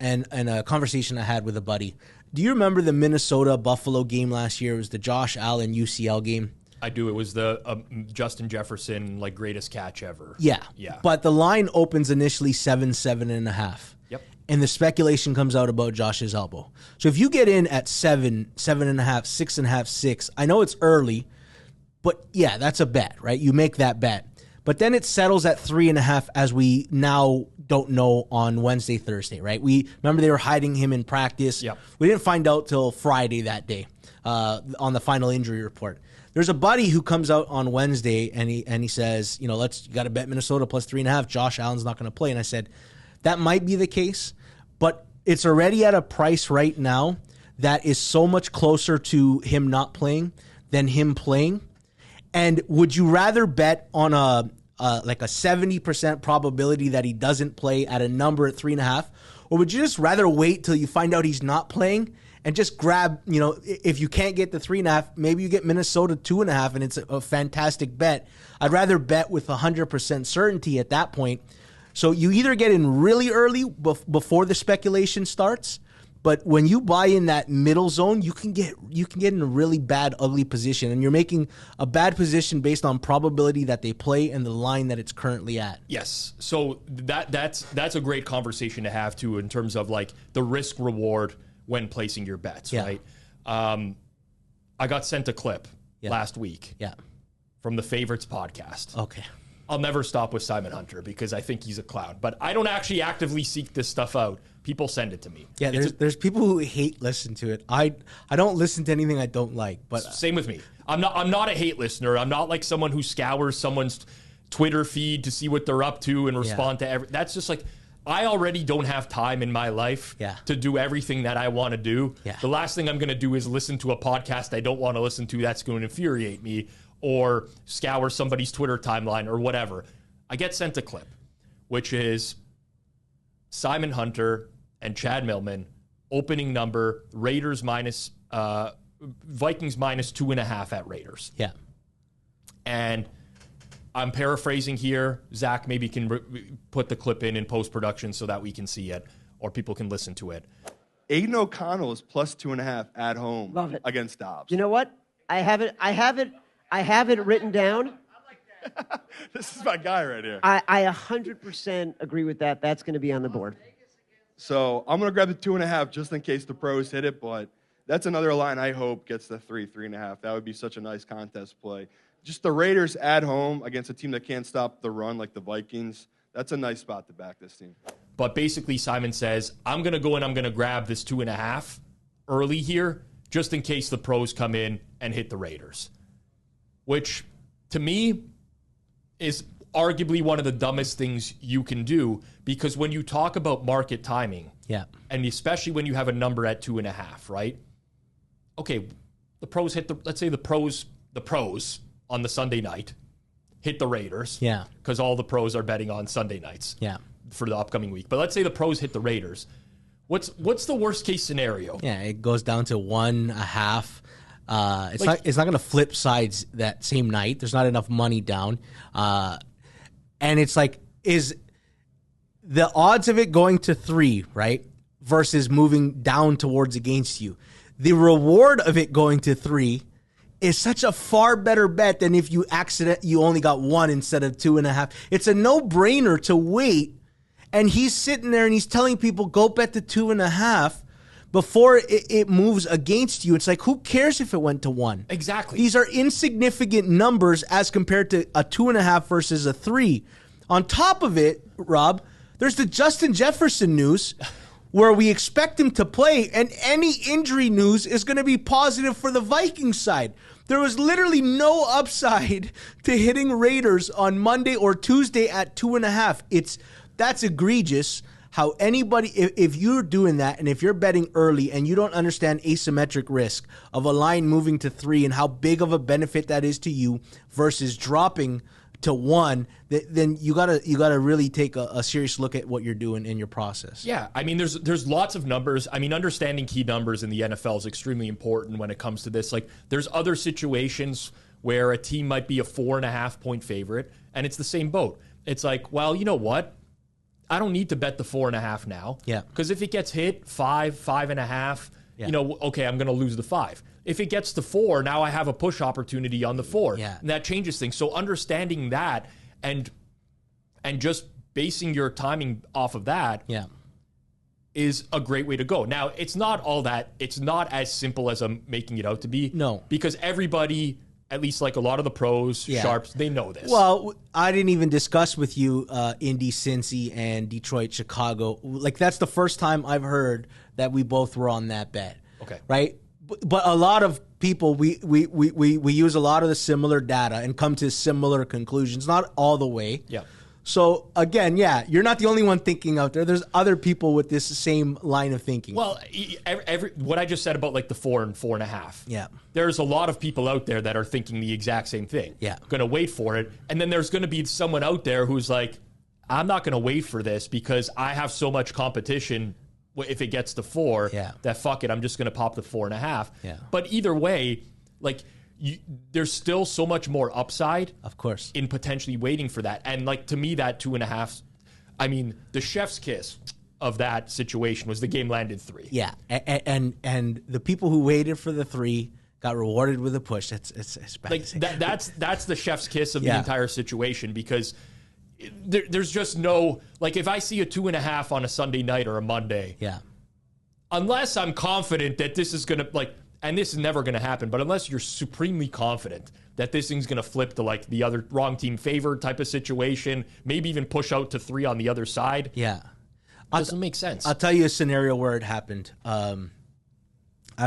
Speaker 2: and a conversation I had with a buddy. Do you remember the Minnesota-Buffalo game last year? It was the Josh Allen UCL game.
Speaker 1: I do. It was the Justin Jefferson, like, greatest catch ever.
Speaker 2: Yeah. But the line opens initially 7.5.
Speaker 1: Yep.
Speaker 2: And the speculation comes out about Josh's elbow. So if you get in at 7, 7.5, 6.5, 6, I know it's early, but yeah, that's a bet, right? You make that bet. But then it settles at 3.5 as we now don't know on Wednesday, Thursday, right? We remember they were hiding him in practice.
Speaker 1: Yep.
Speaker 2: We didn't find out till Friday that day on the final injury report. There's a buddy who comes out on Wednesday and he says, you got to bet Minnesota plus 3.5. Josh Allen's not going to play. And I said, that might be the case, but it's already at a price right now that is so much closer to him not playing than him playing. And would you rather bet on a 70% probability that he doesn't play at a number at 3.5, or would you just rather wait till you find out he's not playing and just grab, if you can't get the 3.5, maybe you get Minnesota 2.5, and it's a fantastic bet. I'd rather bet with 100% certainty at that point. So you either get in really early before the speculation starts, but when you buy in that middle zone, you can get in a really bad, ugly position, and you're making a bad position based on probability that they play and the line that it's currently at.
Speaker 1: Yes, so that's a great conversation to have too in terms of like the risk reward when placing your bets, right? I got sent a clip last week from the Favorites podcast.
Speaker 2: Okay.
Speaker 1: I'll never stop with Simon Hunter because I think he's a clown. But I don't actually actively seek this stuff out. People send it to me.
Speaker 2: Yeah, there's people who hate listen to it. I don't listen to anything I don't like. But
Speaker 1: same with me. I'm not a hate listener. I'm not like someone who scours someone's Twitter feed to see what they're up to and respond to every. That's just like, I already don't have time in my life to do everything that I want to do. Yeah. The last thing I'm going to do is listen to a podcast I don't want to listen to that's going to infuriate me, or scour somebody's Twitter timeline or whatever. I get sent a clip, which is Simon Hunter and Chad Millman, opening number, Raiders minus, Vikings minus 2.5 at Raiders.
Speaker 2: Yeah.
Speaker 1: And I'm paraphrasing here. Zach maybe can put the clip in post-production so that we can see it or people can listen to it.
Speaker 3: Aiden O'Connell is plus 2.5 at home.
Speaker 5: Love it.
Speaker 3: Against Dobbs.
Speaker 5: You know what? I have it written down.
Speaker 3: This is my guy right here.
Speaker 5: I 100% agree with that. That's going to be on the board.
Speaker 3: So I'm going to grab the 2.5 just in case the pros hit it, but that's another line I hope gets the 3.5. That would be such a nice contest play. Just the Raiders at home against a team that can't stop the run like the Vikings. That's a nice spot to back this team.
Speaker 1: But basically, Simon says, I'm going to go and I'm going to grab this 2.5 early here just in case the pros come in and hit the Raiders, which to me is arguably one of the dumbest things you can do, because when you talk about market timing, and especially when you have a number at 2.5, right? Okay, the pros hit let's say the pros on the Sunday night hit the Raiders, because all the pros are betting on Sunday nights, for the upcoming week. But let's say the pros hit the Raiders. What's the worst case scenario?
Speaker 2: Yeah, it goes down to 1.5. It's not going to flip sides that same night. There's not enough money down, and it's like, is the odds of it going to 3, right, versus moving down towards against you, the reward of it going to 3 is such a far better bet than if you only got 1 instead of 2.5. It's a no-brainer to wait, and he's sitting there and he's telling people, go bet the 2.5 before it moves against you. It's like, who cares if it went to 1?
Speaker 1: Exactly.
Speaker 2: These are insignificant numbers as compared to a 2.5 versus a 3. On top of it, Rob, there's the Justin Jefferson news where we expect him to play, and any injury news is going to be positive for the Vikings side. There was literally no upside to hitting Raiders on Monday or Tuesday at 2.5. That's egregious. How anybody, if you're doing that, and if you're betting early and you don't understand asymmetric risk of a line moving to 3 and how big of a benefit that is to you versus dropping to 1, then you gotta really take a serious look at what you're doing in your process.
Speaker 1: Yeah, I mean, there's lots of numbers. I mean, understanding key numbers in the NFL is extremely important when it comes to this. Like, there's other situations where a team might be a 4.5 point favorite, and it's the same boat. It's like, well, you know what? I don't need to bet the 4.5 now.
Speaker 2: Yeah.
Speaker 1: Because if it gets hit 5.5, okay, I'm going to lose the 5. If it gets to 4, now I have a push opportunity on the 4.
Speaker 2: Yeah.
Speaker 1: And that changes things. So understanding that and just basing your timing off of that is a great way to go. Now, it's not as simple as I'm making it out to be.
Speaker 2: No.
Speaker 1: Because everybody, at least like a lot of the pros, sharps, they know this.
Speaker 2: Well, I didn't even discuss with you Indy, Cincy, and Detroit, Chicago. Like, that's the first time I've heard that we both were on that bet.
Speaker 1: Okay.
Speaker 2: Right? But a lot of people, we use a lot of the similar data and come to similar conclusions. Not all the way.
Speaker 1: Yeah.
Speaker 2: So, again, you're not the only one thinking out there. There's other people with this same line of thinking.
Speaker 1: Well, what I just said about like the 4 and 4.5.
Speaker 2: Yeah.
Speaker 1: There's a lot of people out there that are thinking the exact same thing.
Speaker 2: Yeah.
Speaker 1: Going to wait for it. And then there's going to be someone out there who's like, I'm not going to wait for this because I have so much competition if it gets to 4 that fuck it, I'm just going to pop the 4.5.
Speaker 2: Yeah.
Speaker 1: But either way, like, there's still so much more upside,
Speaker 2: of course,
Speaker 1: in potentially waiting for that. And like, to me, that 2.5, I mean, the chef's kiss of that situation was the game landed 3.
Speaker 2: Yeah, and the people who waited for the 3 got rewarded with a push. It's bad.
Speaker 1: Like that's the chef's kiss of the entire situation, because there's just no, like, if I see a 2.5 on a Sunday night or a Monday, unless I'm confident that this is gonna, like, and this is never going to happen, but unless you're supremely confident that this thing's going to flip to like the other wrong team favored type of situation, maybe even push out to 3 on the other side.
Speaker 2: Yeah.
Speaker 1: Doesn't make sense.
Speaker 2: I'll tell you a scenario where it happened. I'm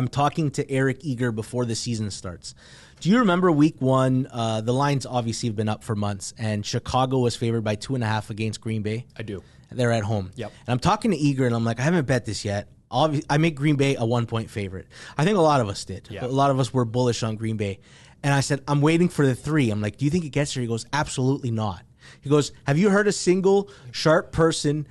Speaker 2: talking to Eric Eager before the season starts. Do you remember week 1? The lines obviously have been up for months, and Chicago was favored by 2.5 against Green Bay.
Speaker 1: I do.
Speaker 2: They're at home.
Speaker 1: Yep.
Speaker 2: And I'm talking to Eager, and I'm like, I haven't bet this yet. I make Green Bay a 1-point favorite. I think a lot of us did.
Speaker 1: Yeah.
Speaker 2: A lot of us were bullish on Green Bay. And I said, I'm waiting for the 3. I'm like, do you think it gets there? He goes, absolutely not. He goes, have you heard a single sharp person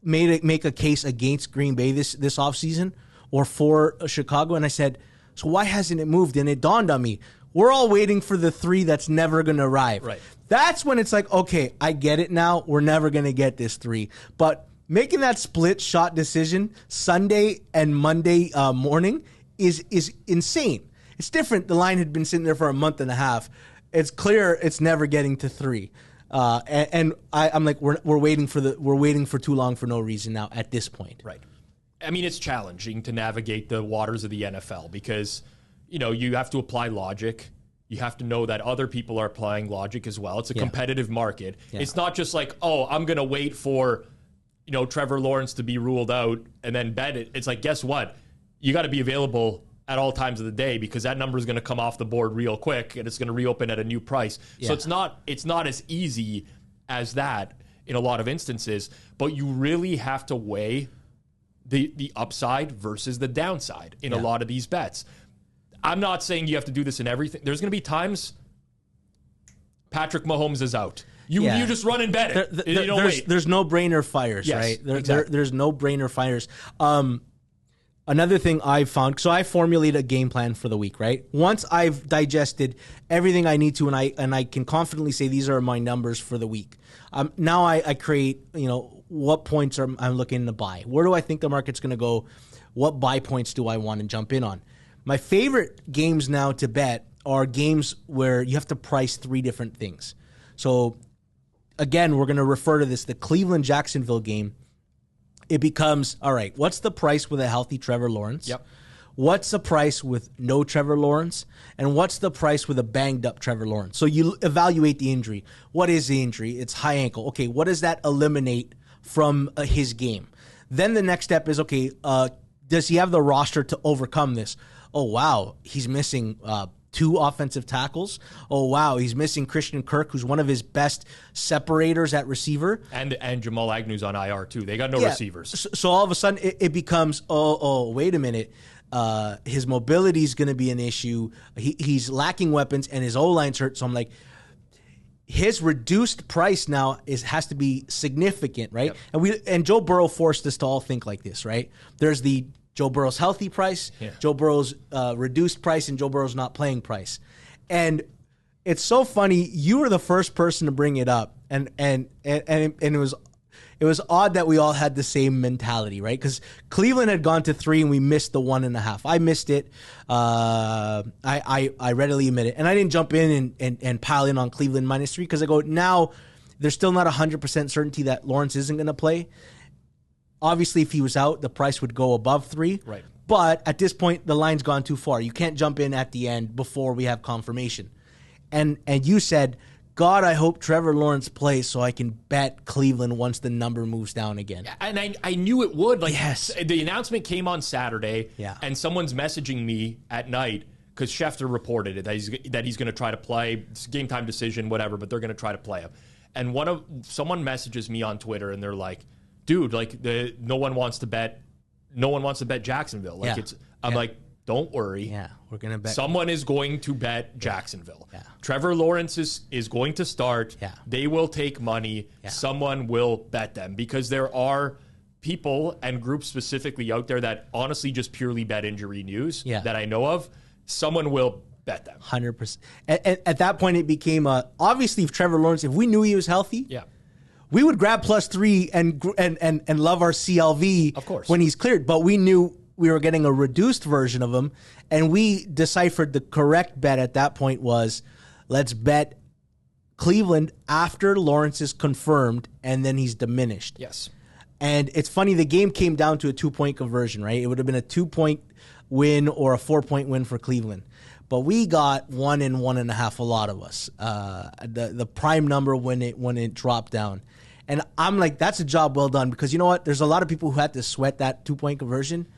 Speaker 2: make a case against Green Bay this offseason or for Chicago? And I said, so why hasn't it moved? And it dawned on me, we're all waiting for the 3 that's never going to arrive.
Speaker 1: Right.
Speaker 2: That's when it's like, okay, I get it now. We're never going to get this 3. But making that split shot decision Sunday and Monday morning is insane. It's different. The line had been sitting there for a month and a half. It's clear it's never getting to 3. I'm like, we're waiting for too long for no reason now at this point.
Speaker 1: Right. I mean, it's challenging to navigate the waters of the NFL because, you have to apply logic. You have to know that other people are applying logic as well. It's a competitive market. Yeah. It's not just like, oh, I'm going to wait for Trevor Lawrence to be ruled out and then bet it. It's like, guess what? You got to be available at all times of the day because that number is going to come off the board real quick and it's going to reopen at a new price. Yeah. So it's not as easy as that in a lot of instances, but you really have to weigh the upside versus the downside in a lot of these bets. I'm not saying you have to do this in everything. There's going to be times Patrick Mahomes is out. You just run and bet it.
Speaker 2: There's no brainer fires, right? There's no brainer fires. Another thing I've found, so I formulate a game plan for the week, right? Once I've digested everything I need to, and I can confidently say these are my numbers for the week. Now I create, what points I'm looking to buy? Where do I think the market's going to go? What buy points do I want to jump in on? My favorite games now to bet are games where you have to price 3 different things. So, again, we're going to refer to this, the Cleveland-Jacksonville game. It becomes, all right, what's the price with a healthy Trevor Lawrence?
Speaker 1: Yep.
Speaker 2: What's the price with no Trevor Lawrence? And what's the price with a banged-up Trevor Lawrence? So you evaluate the injury. What is the injury? It's high ankle. Okay, what does that eliminate from his game? Then the next step is, okay, does he have the roster to overcome this? Oh, wow, he's missing 2 offensive tackles. Oh, wow, he's missing Christian Kirk, who's one of his best separators at receiver.
Speaker 1: And Jamal Agnew's on IR, too. They got no receivers.
Speaker 2: So all of a sudden, it becomes, wait a minute. His mobility is going to be an issue. He's lacking weapons, and his O-line's hurt. So I'm like, his reduced price now has to be significant, right? Yep. And Joe Burrow forced us to all think like this, right? There's the Joe Burrow's healthy price, Joe Burrow's reduced price, and Joe Burrow's not playing price. And it's so funny. You were the first person to bring it up, and it was odd that we all had the same mentality, right? Because Cleveland had gone to 3 and we missed the 1.5. I missed it. I readily admit it. And I didn't jump in and pile in on Cleveland -3 because I go, now there's still not 100% certainty that Lawrence isn't going to play. Obviously, if he was out, the price would go above 3.
Speaker 1: Right.
Speaker 2: But at this point, the line's gone too far. You can't jump in at the end before we have confirmation. And you said, God, I hope Trevor Lawrence plays so I can bet Cleveland once the number moves down again.
Speaker 1: Yeah, and I knew it would. Like,
Speaker 2: yes.
Speaker 1: The announcement came on Saturday,
Speaker 2: and
Speaker 1: someone's messaging me at night because Schefter reported it, that he's going to try to play. It's a game time decision, whatever, but they're going to try to play him. And someone messages me on Twitter, and they're like, dude, like no one wants to bet Jacksonville. Like I'm like, don't worry.
Speaker 2: Yeah, we're gonna bet.
Speaker 1: Someone is going to bet Jacksonville.
Speaker 2: Yeah.
Speaker 1: Trevor Lawrence is going to start.
Speaker 2: Yeah.
Speaker 1: They will take money.
Speaker 2: Yeah.
Speaker 1: Someone will bet them because there are people and groups specifically out there that honestly just purely bet injury news that I know of. Someone will bet them.
Speaker 2: 100%. At that point, it became obviously if Trevor Lawrence, if we knew he was healthy, we would grab +3 and love our CLV,
Speaker 1: of course,
Speaker 2: when he's cleared. But we knew we were getting a reduced version of him, and we deciphered the correct bet at that point was, let's bet Cleveland after Lawrence is confirmed, and then he's diminished.
Speaker 1: Yes.
Speaker 2: And it's funny, the game came down to a 2-point conversion, right? It would have been a 2-point win or a 4-point win for Cleveland. But we got 1 and 1.5, a lot of us. The prime number when it dropped down. And I'm like, that's a job well done, because you know what? There's a lot of people who had to sweat that 2-point conversion,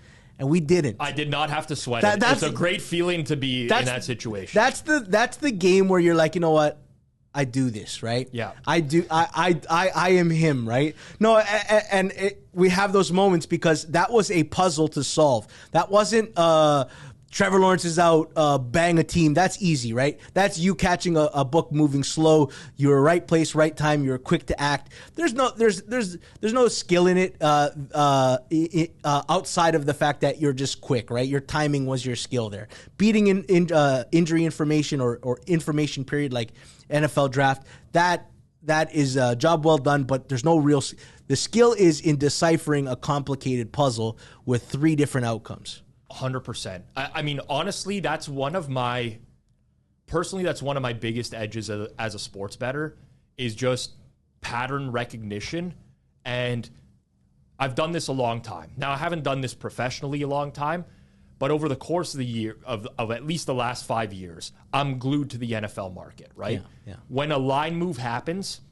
Speaker 2: and we didn't.
Speaker 1: I did not have to sweat it. It's a great feeling to be in that situation.
Speaker 2: That's the game where you're like, you know what? I do this, right?
Speaker 1: Yeah.
Speaker 2: I do. I am him, right? No, we have those moments because that was a puzzle to solve. That wasn't Trevor Lawrence is out, bang a team. That's easy, right? That's you catching a book moving slow. You're right place, right time. You're quick to act. There's no skill in it outside of the fact that you're just quick, right? Your timing was your skill there. Beating in injury information or information period like NFL draft, that is a job well done, but there's no real. The skill is in deciphering a complicated puzzle with 3 different outcomes.
Speaker 1: 100%. I mean, honestly, that's one of my biggest edges as a sports bettor is just pattern recognition. And I've done this a long time. Now, I haven't done this professionally a long time, but over the course of the year, of at least the last 5 years, I'm glued to the NFL market, right?
Speaker 2: Yeah.
Speaker 1: When a line move happens,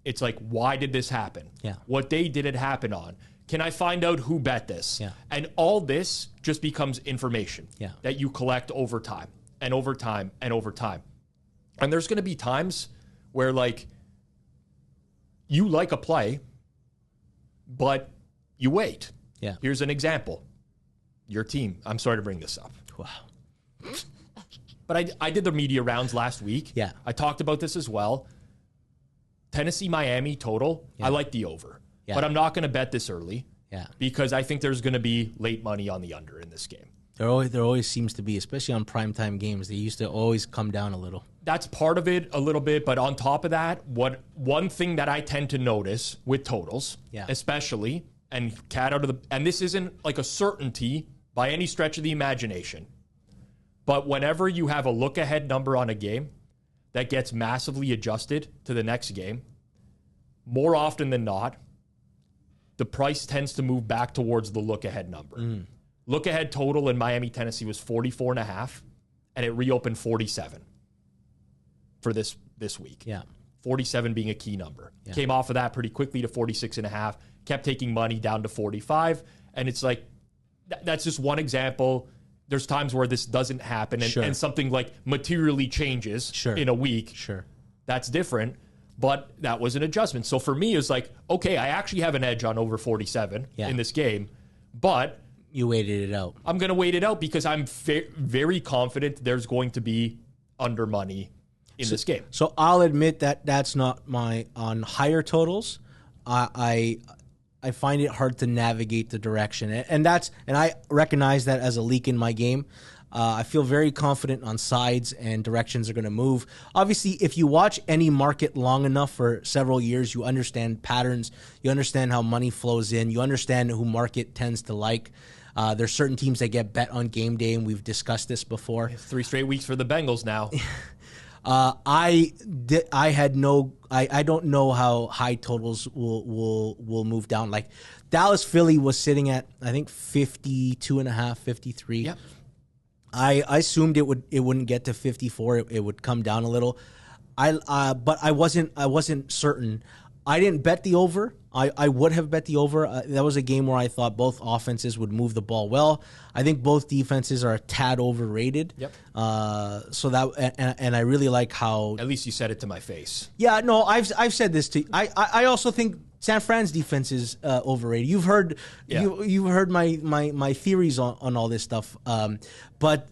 Speaker 1: it's like, why did this happen?
Speaker 2: Yeah.
Speaker 1: What day did it happen on? Can I find out who bet this?
Speaker 2: Yeah.
Speaker 1: And all this just becomes information
Speaker 2: Yeah.
Speaker 1: that you collect over time and over time and over time. And there's going to be times where, like, you like a play, but you wait.
Speaker 2: Yeah.
Speaker 1: Here's an example. Your team. I'm sorry to bring this up.
Speaker 2: Wow.
Speaker 1: But I did the media rounds last week.
Speaker 2: Yeah.
Speaker 1: I talked about this as well. Tennessee-Miami total.
Speaker 2: Yeah.
Speaker 1: I like the over.
Speaker 2: Yeah.
Speaker 1: But I'm not going to bet this early.
Speaker 2: Yeah.
Speaker 1: Because I think there's going to be late money on the under in this game.
Speaker 2: There always seems to be, especially on primetime games. They used to always come down a little.
Speaker 1: That's part of it a little bit, but on top of that, one thing that I tend to notice with totals, especially, and this isn't like a certainty by any stretch of the imagination, but whenever you have a look-ahead number on a game that gets massively adjusted to the next game, more often than not, the price tends to move back towards the look-ahead number. Look-ahead total in Miami, Tennessee was 44.5, and it reopened 47 for this week.
Speaker 2: Yeah.
Speaker 1: 47 being a key number. Yeah. Came off of that pretty quickly to 46.5, kept taking money down to 45, and it's like, that's just one example. There's times where this doesn't happen, and something like materially changes in a week.
Speaker 2: Sure.
Speaker 1: That's different, but that was an adjustment. So for me, it's like, okay, I actually have an edge on over 47 in this game, but
Speaker 2: you waited it out.
Speaker 1: I'm going to wait it out because I'm very confident there's going to be under money in this game.
Speaker 2: So I'll admit that that's not on higher totals. I find it hard to navigate the direction, and I recognize that as a leak in my game. I feel very confident on sides and directions are going to move. Obviously, if you watch any market long enough for several years, you understand patterns. You understand how money flows in. You understand who market tends to like. There's certain teams that get bet on game day, and we've discussed this before.
Speaker 1: 3 straight weeks for the Bengals now.
Speaker 2: I don't know how high totals will move down. Like Dallas Philly was sitting at, I think, 52.5, 53.
Speaker 1: Yep.
Speaker 2: I assumed it wouldn't get to 54. It would come down a little. But I wasn't certain. I didn't bet the over. I would have bet the over. That was a game where I thought both offenses would move the ball well. I think both defenses are a tad overrated.
Speaker 1: Yep.
Speaker 2: So that and I really like how.
Speaker 1: At least you said it to my face.
Speaker 2: Yeah. No, I've said this to you. I also think San Fran's defense is overrated. You've heard my theories on all this stuff. But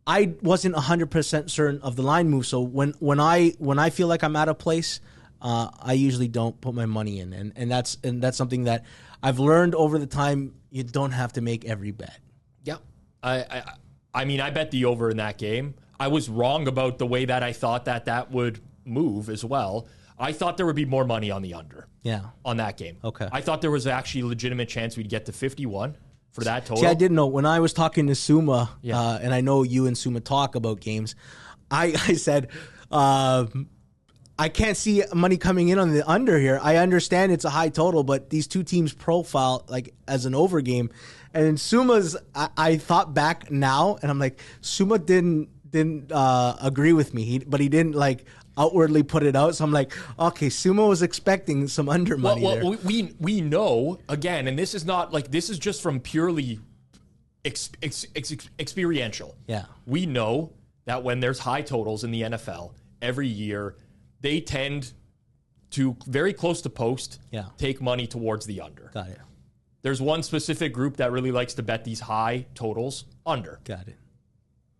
Speaker 2: I wasn't 100% certain of the line move. So when I feel like I'm out of place, I usually don't put my money in, and that's something that I've learned over the time. You don't have to make every bet.
Speaker 1: Yeah, I mean, I bet the over in that game. I was wrong about the way that I thought that would move as well. I thought there would be more money on the under.
Speaker 2: Yeah,
Speaker 1: on that game.
Speaker 2: Okay,
Speaker 1: I thought there was actually a legitimate chance we'd get to 51 for that total.
Speaker 2: See, I didn't know when I was talking to Suma, and I know you and Suma talk about games. I said. I can't see money coming in on the under here. I understand it's a high total, but these two teams profile like as an over game. And Suma's, I thought back now, and I'm like, Suma didn't agree with me, but he didn't like outwardly put it out. So I'm like, okay, Suma was expecting some under money there.
Speaker 1: We know again, and this is not like this is just from purely experiential.
Speaker 2: Yeah,
Speaker 1: we know that when there's high totals in the NFL every year, they tend to, very close to post, take money towards the under.
Speaker 2: Got it.
Speaker 1: There's one specific group that really likes to bet these high totals under.
Speaker 2: Got it.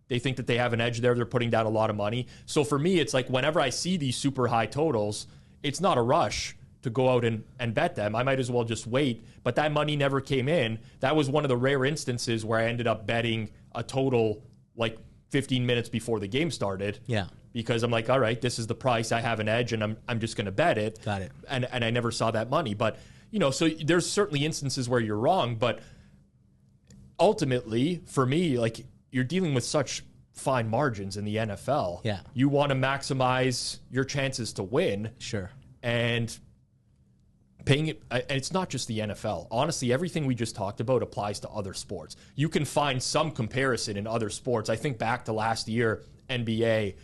Speaker 1: They think that they have an edge there. They're putting down a lot of money. So for me, it's like whenever I see these super high totals, it's not a rush to go out and bet them. I might as well just wait. But that money never came in. That was one of the rare instances where I ended up betting a total like 15 minutes before the game started.
Speaker 2: Yeah.
Speaker 1: Because I'm like, all right, this is the price. I have an edge, and I'm just going to bet it.
Speaker 2: Got it.
Speaker 1: And I never saw that money. But, so there's certainly instances where you're wrong. But ultimately, for me, like, you're dealing with such fine margins in the NFL.
Speaker 2: Yeah.
Speaker 1: You want to maximize your chances to win.
Speaker 2: Sure.
Speaker 1: And paying it, and it's not just the NFL. Honestly, everything we just talked about applies to other sports. You can find some comparison in other sports. I think back to last year, NBA,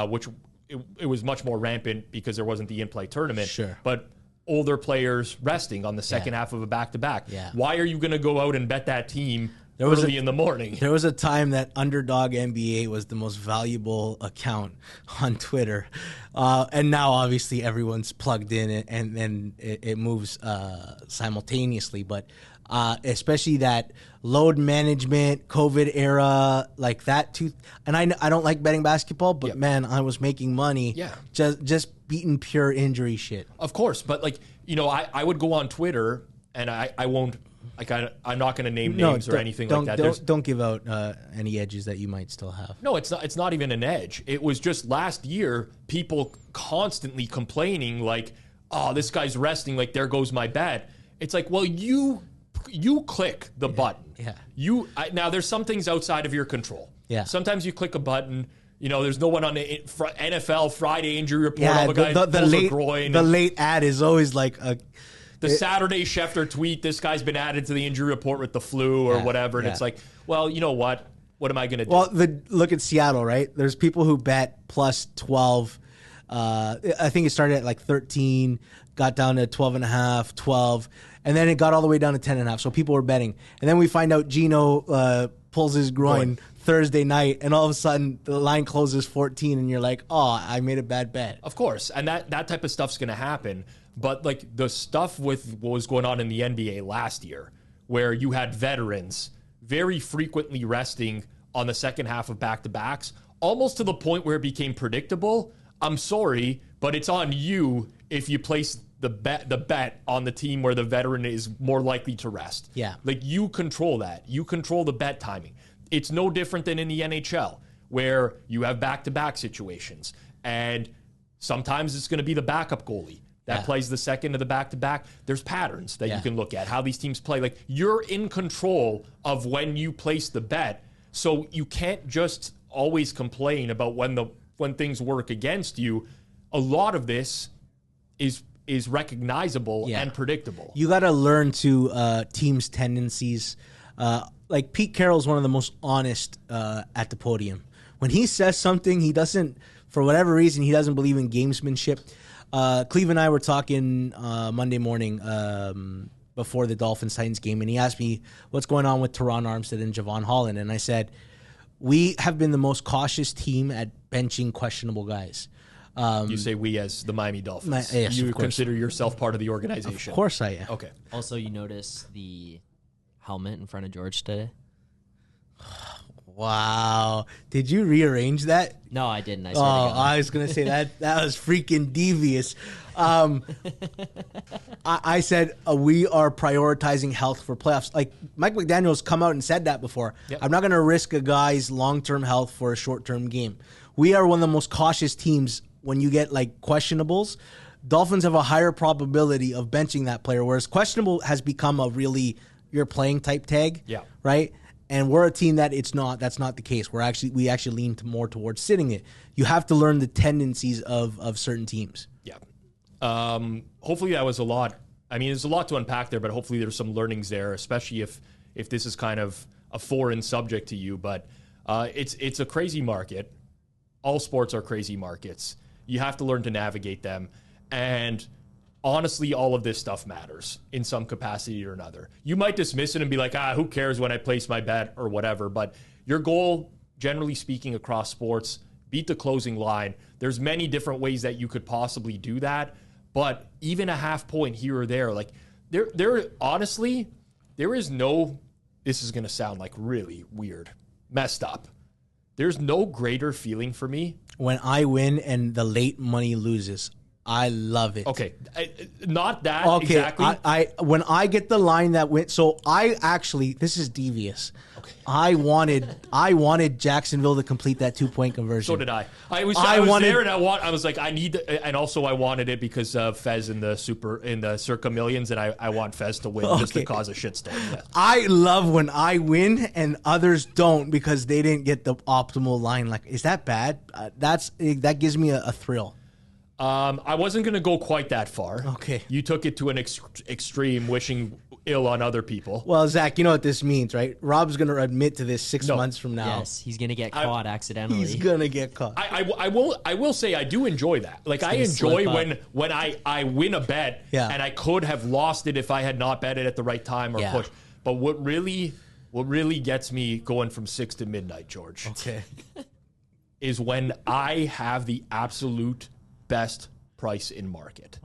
Speaker 1: which it was much more rampant because there wasn't the in-play tournament.
Speaker 2: Sure.
Speaker 1: But older players resting on the second half of a back-to-back.
Speaker 2: Yeah.
Speaker 1: Why are you going to go out and bet that team early in the morning?
Speaker 2: There was a time that Underdog NBA was the most valuable account on Twitter. And now, obviously, everyone's plugged in and it moves simultaneously. But especially that load management, COVID era, like that too. And I don't like betting basketball, but man, I was making money just beating pure injury shit.
Speaker 1: Of course. But like, I would go on Twitter, and I won't Like I'm not going to name names or anything like that.
Speaker 2: Don't give out any edges that you might still have.
Speaker 1: No, it's not. It's not even an edge. It was just last year, people constantly complaining like, "Oh, this guy's resting. Like there goes my bet." It's like, well, you click the button.
Speaker 2: Yeah.
Speaker 1: Now there's some things outside of your control.
Speaker 2: Yeah.
Speaker 1: Sometimes you click a button. There's no one on the NFL Friday injury report.
Speaker 2: Yeah,
Speaker 1: All the
Speaker 2: late ad is always like
Speaker 1: the Saturday Schefter tweet. This guy's been added to the injury report with the flu or whatever, and it's like, well, you know what? What am I going to do?
Speaker 2: Well, look at Seattle, right? There's people who bet plus 12. I think it started at like 13, got down to 12.5, 12, and then it got all the way down to 10.5. So people were betting, and then we find out Gino pulls his groin Thursday night, and all of a sudden the line closes 14, and you're like, oh, I made a bad bet.
Speaker 1: Of course, and that type of stuff's going to happen. But like the stuff with what was going on in the NBA last year, where you had veterans very frequently resting on the second half of back-to-backs, almost to the point where it became predictable. I'm sorry, but it's on you if you place the bet on the team where the veteran is more likely to rest.
Speaker 2: Yeah.
Speaker 1: Like you control that. You control the bet timing. It's no different than in the NHL where you have back-to-back situations. And sometimes it's going to be the backup goalie that plays the second of the back-to-back. There's patterns that you can look at, how these teams play. Like you're in control of when you place the bet. So you can't just always complain about when things work against you. A lot of this is recognizable and predictable.
Speaker 2: You got to learn to teams' tendencies. Like Pete Carroll's one of the most honest at the podium. When he says something, he doesn't, for whatever reason, he doesn't believe in gamesmanship. Cleve and I were talking Monday morning before the Dolphins-Titans game, and he asked me what's going on with Teron Armstead and Javon Holland, and I said, we have been the most cautious team at benching questionable guys.
Speaker 1: You say we as the Miami Dolphins.
Speaker 2: Yes,
Speaker 1: you consider yourself part of the organization.
Speaker 2: Of course I am.
Speaker 1: Okay.
Speaker 4: Also, you notice the helmet in front of George today?
Speaker 2: Wow. Did you rearrange that?
Speaker 4: No, I didn't. I swear to God.
Speaker 2: I was going to say that was freaking devious. I said we are prioritizing health for playoffs. Like Mike McDaniel's come out and said that before. Yep. I'm not going to risk a guy's long-term health for a short-term game. We are one of the most cautious teams when you get like questionables. Dolphins have a higher probability of benching that player, whereas questionable has become a really you're playing type tag.
Speaker 1: Yeah.
Speaker 2: Right? And we're a team that that's not the case. We actually lean more towards sitting it. You have to learn the tendencies of certain teams.
Speaker 1: Yeah. Hopefully that was a lot. I mean, there's a lot to unpack there, but hopefully there's some learnings there, especially if this is kind of a foreign subject to you. But it's a crazy market. All sports are crazy markets. You have to learn to navigate them. And honestly, all of this stuff matters in some capacity or another. You might dismiss it and be like, who cares when I place my bet or whatever. But your goal, generally speaking, across sports, beat the closing line. There's many different ways that you could possibly do that. But even a half point here or there, like there honestly, there is no, this is going to sound like really weird, messed up. There's no greater feeling for me.
Speaker 2: When I win and the late money loses, I love it.
Speaker 1: Okay, not that exactly.
Speaker 2: When I get the line that went, so I actually, this is devious. Okay. I wanted Jacksonville to complete that 2-point conversion.
Speaker 1: So did I. I was there, and I was like, I need, and also I wanted it because of Fez in the Circa Millions, and I want Fez to win just to cause a shitstorm. Yeah.
Speaker 2: I love when I win and others don't because they didn't get the optimal line. Like, is that bad? That gives me a thrill.
Speaker 1: I wasn't going to go quite that far.
Speaker 2: Okay.
Speaker 1: You took it to an extreme, wishing ill on other people.
Speaker 2: Well, Zach, you know what this means, right? Rob's going to admit to this 6 months from now.
Speaker 4: Yes, he's going to get caught accidentally.
Speaker 2: He's going to get caught.
Speaker 1: I will say I do enjoy that. Like, I enjoy when I win a bet and I could have lost it if I had not bet it at the right time or pushed. But what really gets me going from 6 to midnight, George, is when I have the absolute best price in market.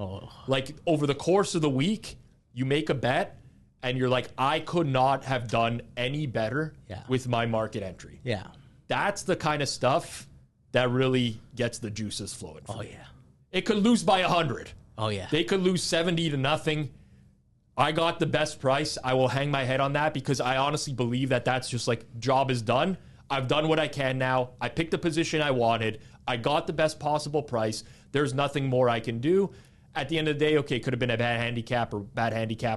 Speaker 1: Like over the course of the week, you make a bet and you're like, I could not have done any better with my market entry.
Speaker 2: Yeah.
Speaker 1: That's the kind of stuff that really gets the juices flowing.
Speaker 2: Oh, yeah.
Speaker 1: It could lose by 100.
Speaker 2: Oh, yeah.
Speaker 1: They could lose 70-0. I got the best price. I will hang my head on that because I honestly believe that that's just like job is done. I've done what I can now. I picked the position I wanted. I got the best possible price. There's nothing more I can do. At the end of the day, okay, could have been a bad handicap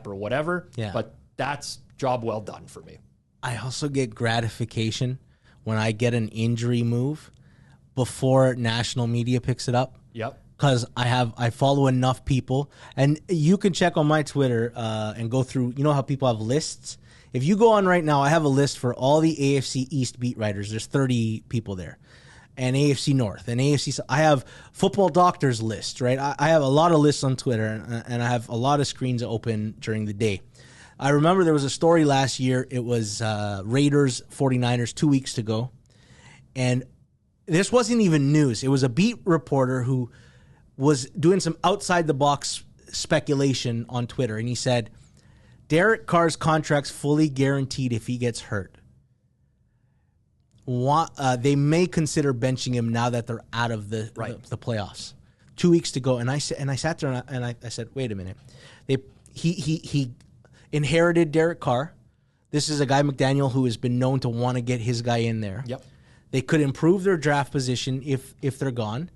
Speaker 1: or whatever.
Speaker 2: Yeah.
Speaker 1: But that's job well done for me.
Speaker 2: I also get gratification when I get an injury move before national media picks it up.
Speaker 1: Yep.
Speaker 2: Because I follow enough people, and you can check on my Twitter and go through. You know how people have lists. If you go on right now, I have a list for all the AFC East beat writers. There's 30 people there, and AFC North and AFC. I have football doctors list, right? I have a lot of lists on Twitter, and I have a lot of screens open during the day. I remember there was a story last year. It was Raiders 49ers 2 weeks ago, and this wasn't even news. It was a beat reporter who was doing some outside-the-box speculation on Twitter, and he said, Derek Carr's contract's fully guaranteed if he gets hurt. They may consider benching him now that they're out of the playoffs. 2 weeks to go, and I sat there and I said, wait a minute. He inherited Derek Carr. This is a guy, McDaniel, who has been known to want to get his guy in there.
Speaker 1: Yep. They
Speaker 2: could improve their draft position if they're gone.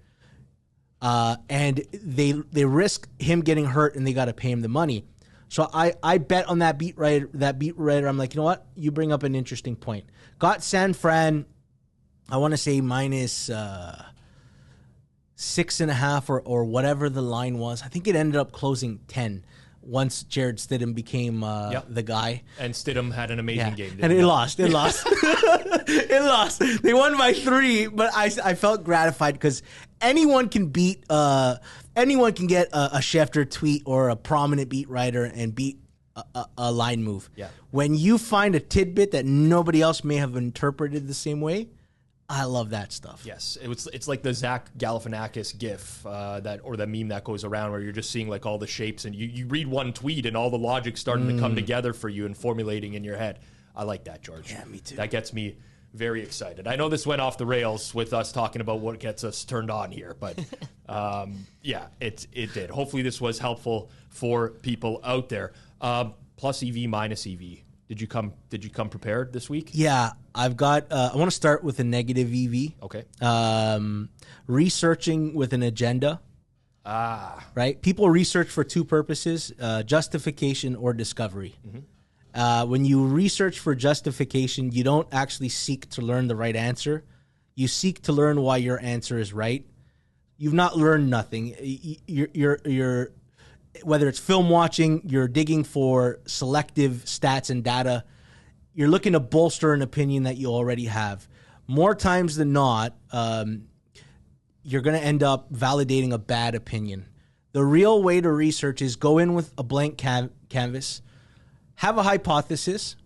Speaker 2: And they risk him getting hurt, and they got to pay him the money. So I bet on that beat writer. I'm like, you know what? You bring up an interesting point. Got San Fran, I want to say minus 6.5 or whatever the line was. I think it ended up closing 10 once Jared Stidham became the guy.
Speaker 1: And Stidham had an amazing game.
Speaker 2: And it lost. It lost. It lost. They won by 3, but I felt gratified because anyone can beat, anyone can get a Schefter tweet or a prominent beat writer and beat a line move.
Speaker 1: Yeah.
Speaker 2: When you find a tidbit that nobody else may have interpreted the same way, I love that stuff.
Speaker 1: Yes, it's like the Zach Galifianakis gif or the meme that goes around where you're just seeing like all the shapes and you read one tweet and all the logic's starting to come together for you and formulating in your head. I like that, George.
Speaker 2: Yeah, me too.
Speaker 1: That gets me very excited. I know this went off the rails with us talking about what gets us turned on here, but yeah, it did. Hopefully this was helpful for people out there. Plus EV, minus EV. Did you come prepared this week?
Speaker 2: Yeah, I've got. I want to start with a negative EV.
Speaker 1: Okay.
Speaker 2: Researching with an agenda. Right. People research for 2 purposes: justification or discovery. Mm-hmm. When you research for justification, you don't actually seek to learn the right answer. You seek to learn why your answer is right. You've not learned nothing. You're whether it's film watching, you're digging for selective stats and data, you're looking to bolster an opinion that you already have. More times than not, you're going to end up validating a bad opinion. The real way to research is go in with a blank canvas, have a hypothesis,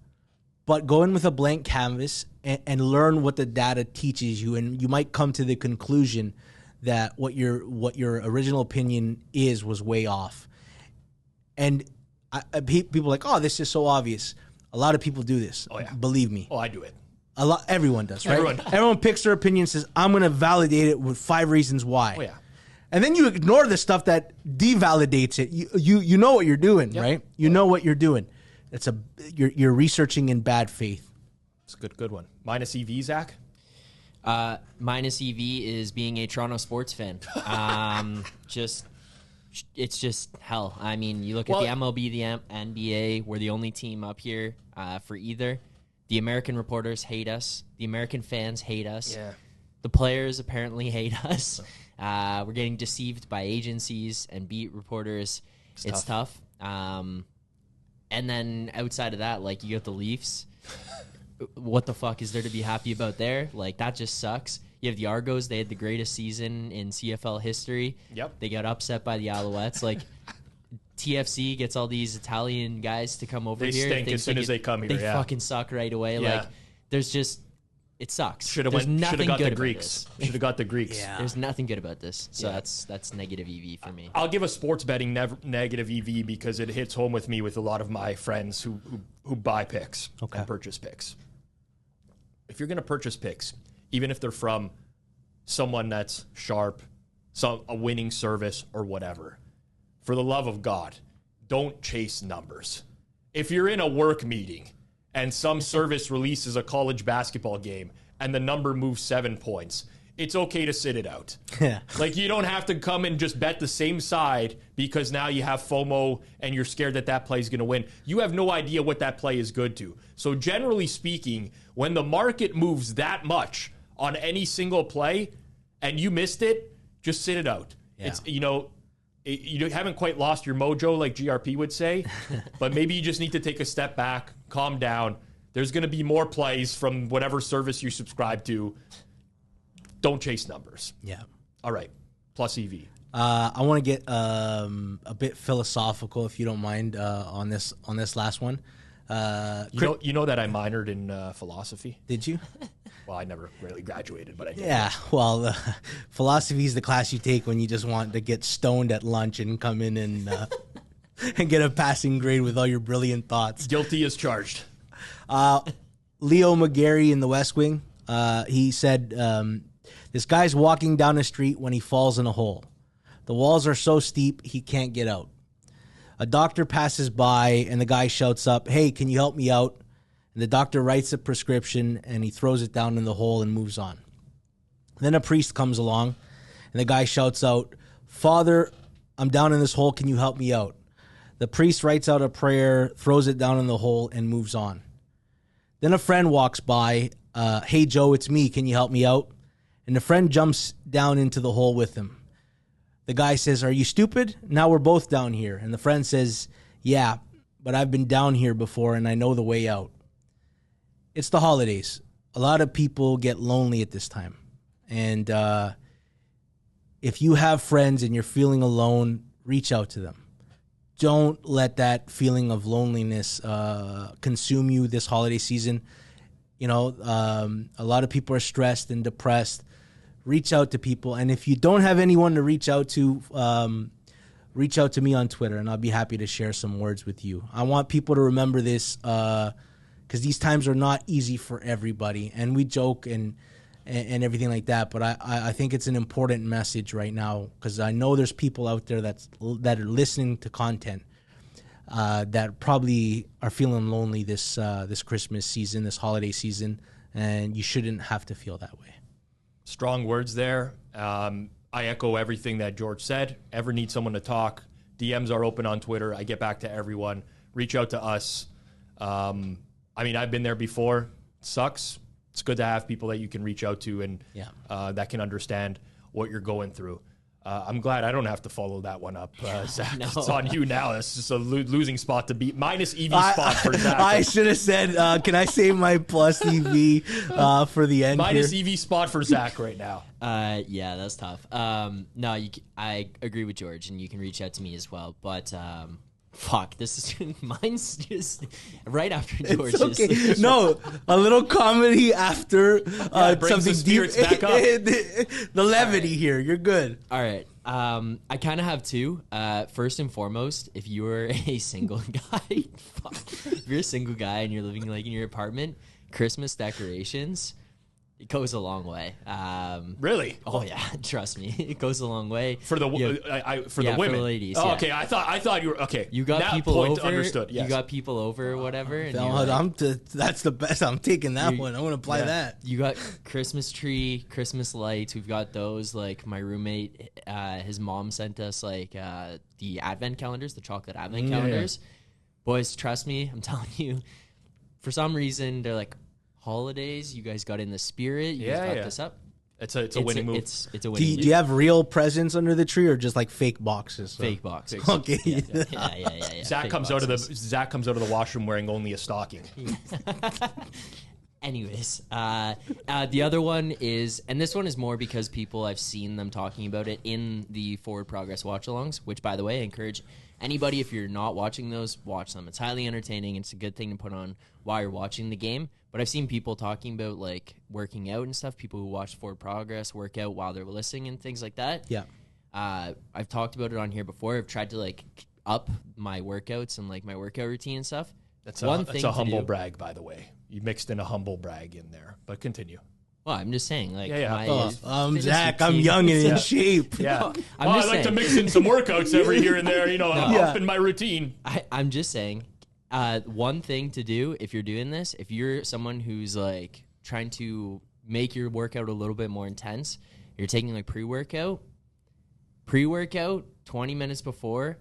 Speaker 2: but go in with a blank canvas and learn what the data teaches you, and you might come to the conclusion that what your original opinion was way off. And people are like, oh, this is so obvious. A lot of people do this.
Speaker 1: Oh, yeah.
Speaker 2: Believe me.
Speaker 1: Oh, I do it.
Speaker 2: Everyone does, right? Everyone picks their opinion and says, I'm going to validate it with 5 reasons why.
Speaker 1: Oh, yeah.
Speaker 2: And then you ignore the stuff that devalidates it. You know what you're doing, right? You know what you're doing. You're researching in bad faith.
Speaker 1: It's a good one. Minus EV, Zach?
Speaker 4: Minus EV is being a Toronto sports fan. It's just hell. I mean, you look at the MLB, the NBA, we're the only team up here for either. The American reporters hate us. The American fans hate us.
Speaker 1: Yeah.
Speaker 4: The players apparently hate us. We're getting deceived by agencies and beat reporters. It's tough. And then outside of that, like, you got the Leafs. What the fuck is there to be happy about there? Like, that just sucks. You have the Argos. They had the greatest season in CFL history.
Speaker 1: Yep.
Speaker 4: They got upset by the Alouettes. Like, TFC gets all these Italian guys to come over here.
Speaker 1: They stink as soon as they come here.
Speaker 4: They fucking suck right away.
Speaker 1: Yeah.
Speaker 4: Like, there's just, it sucks.
Speaker 1: Should have got the Greeks. Should have got the Greeks.
Speaker 2: Yeah.
Speaker 4: There's nothing good about this. So that's negative EV for me.
Speaker 1: I'll give a sports betting negative EV because it hits home with me with a lot of my friends who buy picks and purchase picks. If you're going to purchase picks, even if they're from someone that's sharp, a winning service or whatever, for the love of God, don't chase numbers. If you're in a work meeting and some service releases a college basketball game and the number moves 7 points, it's okay to sit it out.
Speaker 2: Yeah.
Speaker 1: Like, you don't have to come and just bet the same side because now you have FOMO and you're scared that play is going to win. You have no idea what that play is good to. So generally speaking, when the market moves that much on any single play and you missed it, just sit it out. Yeah. It's, you haven't quite lost your mojo, like GRP would say, but maybe you just need to take a step back, calm down. There's going to be more plays from whatever service you subscribe to. Don't chase numbers.
Speaker 2: Yeah.
Speaker 1: All right. Plus EV.
Speaker 2: I want to get a bit philosophical, if you don't mind, on this last one.
Speaker 1: You know that I minored in philosophy.
Speaker 2: Did you?
Speaker 1: Well, I never really graduated, but I did.
Speaker 2: Yeah. Well, philosophy is the class you take when you just want to get stoned at lunch and come in and and get a passing grade with all your brilliant thoughts.
Speaker 1: Guilty as charged.
Speaker 2: Leo McGarry in the West Wing. He said, this guy's walking down the street when he falls in a hole. The walls are so steep, he can't get out. A doctor passes by, and the guy shouts up, "Hey, can you help me out?" And the doctor writes a prescription, and he throws it down in the hole and moves on. Then a priest comes along, and the guy shouts out, "Father, I'm down in this hole. Can you help me out?" The priest writes out a prayer, throws it down in the hole, and moves on. Then a friend walks by. "Hey, Joe, it's me. Can you help me out?" And the friend jumps down into the hole with him. The guy says, "Are you stupid? Now we're both down here." And the friend says, "Yeah, but I've been down here before and I know the way out." It's the holidays. A lot of people get lonely at this time. And if you have friends and you're feeling alone, reach out to them. Don't let that feeling of loneliness consume you this holiday season. A lot of people are stressed and depressed. Reach out to people. And if you don't have anyone to reach out to me on Twitter, and I'll be happy to share some words with you. I want people to remember this because these times are not easy for everybody. And we joke and everything like that. But I think it's an important message right now because I know there's people out there that are listening to content that probably are feeling lonely this Christmas season, this holiday season, and you shouldn't have to feel that way.
Speaker 1: Strong words there. I echo everything that George said. Ever need someone to talk, DMs are open on Twitter. I get back to everyone. Reach out to us. I've been there before. It sucks. It's good to have people that you can reach out to and that can understand what you're going through. I'm glad I don't have to follow that one up, Zach. No. It's on you now. It's just a losing spot to beat. Minus EV spot for Zach.
Speaker 2: I should have said, can I save my plus EV for the end
Speaker 1: Minus
Speaker 2: here?
Speaker 1: EV spot for Zach right now.
Speaker 4: Yeah, that's tough. I agree with George, and you can reach out to me as well. But mine's just right after George's.
Speaker 2: Okay. No, a little comedy after something
Speaker 1: the spirits
Speaker 2: deep.
Speaker 1: Back up.
Speaker 2: The levity here. You're good.
Speaker 4: All right. I kind of have two. First and foremost, if you're a single guy, if you're a single guy and you're living like in your apartment, Christmas decorations, it goes a long way.
Speaker 1: Really?
Speaker 4: Oh yeah, trust me, it goes a long way
Speaker 1: for the women.
Speaker 4: For the ladies.
Speaker 1: Oh, okay, I thought you were okay.
Speaker 4: You got
Speaker 1: that
Speaker 4: people
Speaker 1: point
Speaker 4: over.
Speaker 1: Understood. Yes.
Speaker 4: You got people over or whatever. And
Speaker 2: that's the best. I'm taking that one. I want to apply that.
Speaker 4: You got Christmas tree, Christmas lights. We've got those. Like my roommate, his mom sent us like the advent calendars, the chocolate advent calendars. Boys, trust me, I'm telling you. For some reason, they're like, holidays, you guys got in the spirit. You guys got this up.
Speaker 1: It's a winning move.
Speaker 4: It's a winning move.
Speaker 2: Do you have real presents under the tree or just like fake boxes?
Speaker 4: Fake boxes.
Speaker 2: Okay.
Speaker 4: Yeah.
Speaker 1: Zach comes out of the washroom wearing only a stocking.
Speaker 4: Anyways, the other one is, and this one is more because I've seen them talking about it in the Forward Progress watch-alongs, which, by the way, I encourage anybody, if you're not watching those, watch them. It's highly entertaining. It's a good thing to put on while you're watching the game. But I've seen people talking about, like, working out and stuff, people who watch Forward Progress, work out while they're listening and things like that.
Speaker 2: Yeah.
Speaker 4: I've talked about it on here before. I've tried to, like, up my workouts and, like, my workout routine and stuff.
Speaker 1: That's a humble brag, by the way. You mixed in a humble brag in there, but continue.
Speaker 4: Well, I'm just saying, like,
Speaker 2: Zach, I'm young and in shape.
Speaker 1: Yeah, I like to mix in some workouts every here and there. I'm up in my routine.
Speaker 4: I'm just saying, one thing to do if you're doing this, if you're someone who's like trying to make your workout a little bit more intense, you're taking like pre-workout 20 minutes before.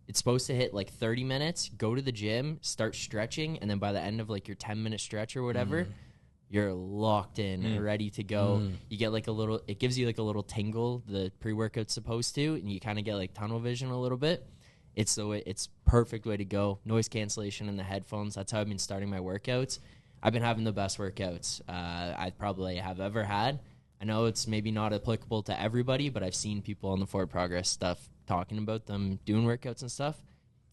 Speaker 4: It's supposed to hit like 30 minutes. Go to the gym, start stretching, and then by the end of like your 10-minute stretch or whatever, you're locked in, ready to go. You get like it gives you like a little tingle, the pre-workout's supposed to, and you kind of get like tunnel vision a little bit. It's perfect way to go. Noise cancellation in the headphones. That's how I've been starting my workouts. I've been having the best workouts I probably have ever had. I know it's maybe not applicable to everybody, but I've seen people on the Forward Progress stuff talking about them doing workouts and stuff.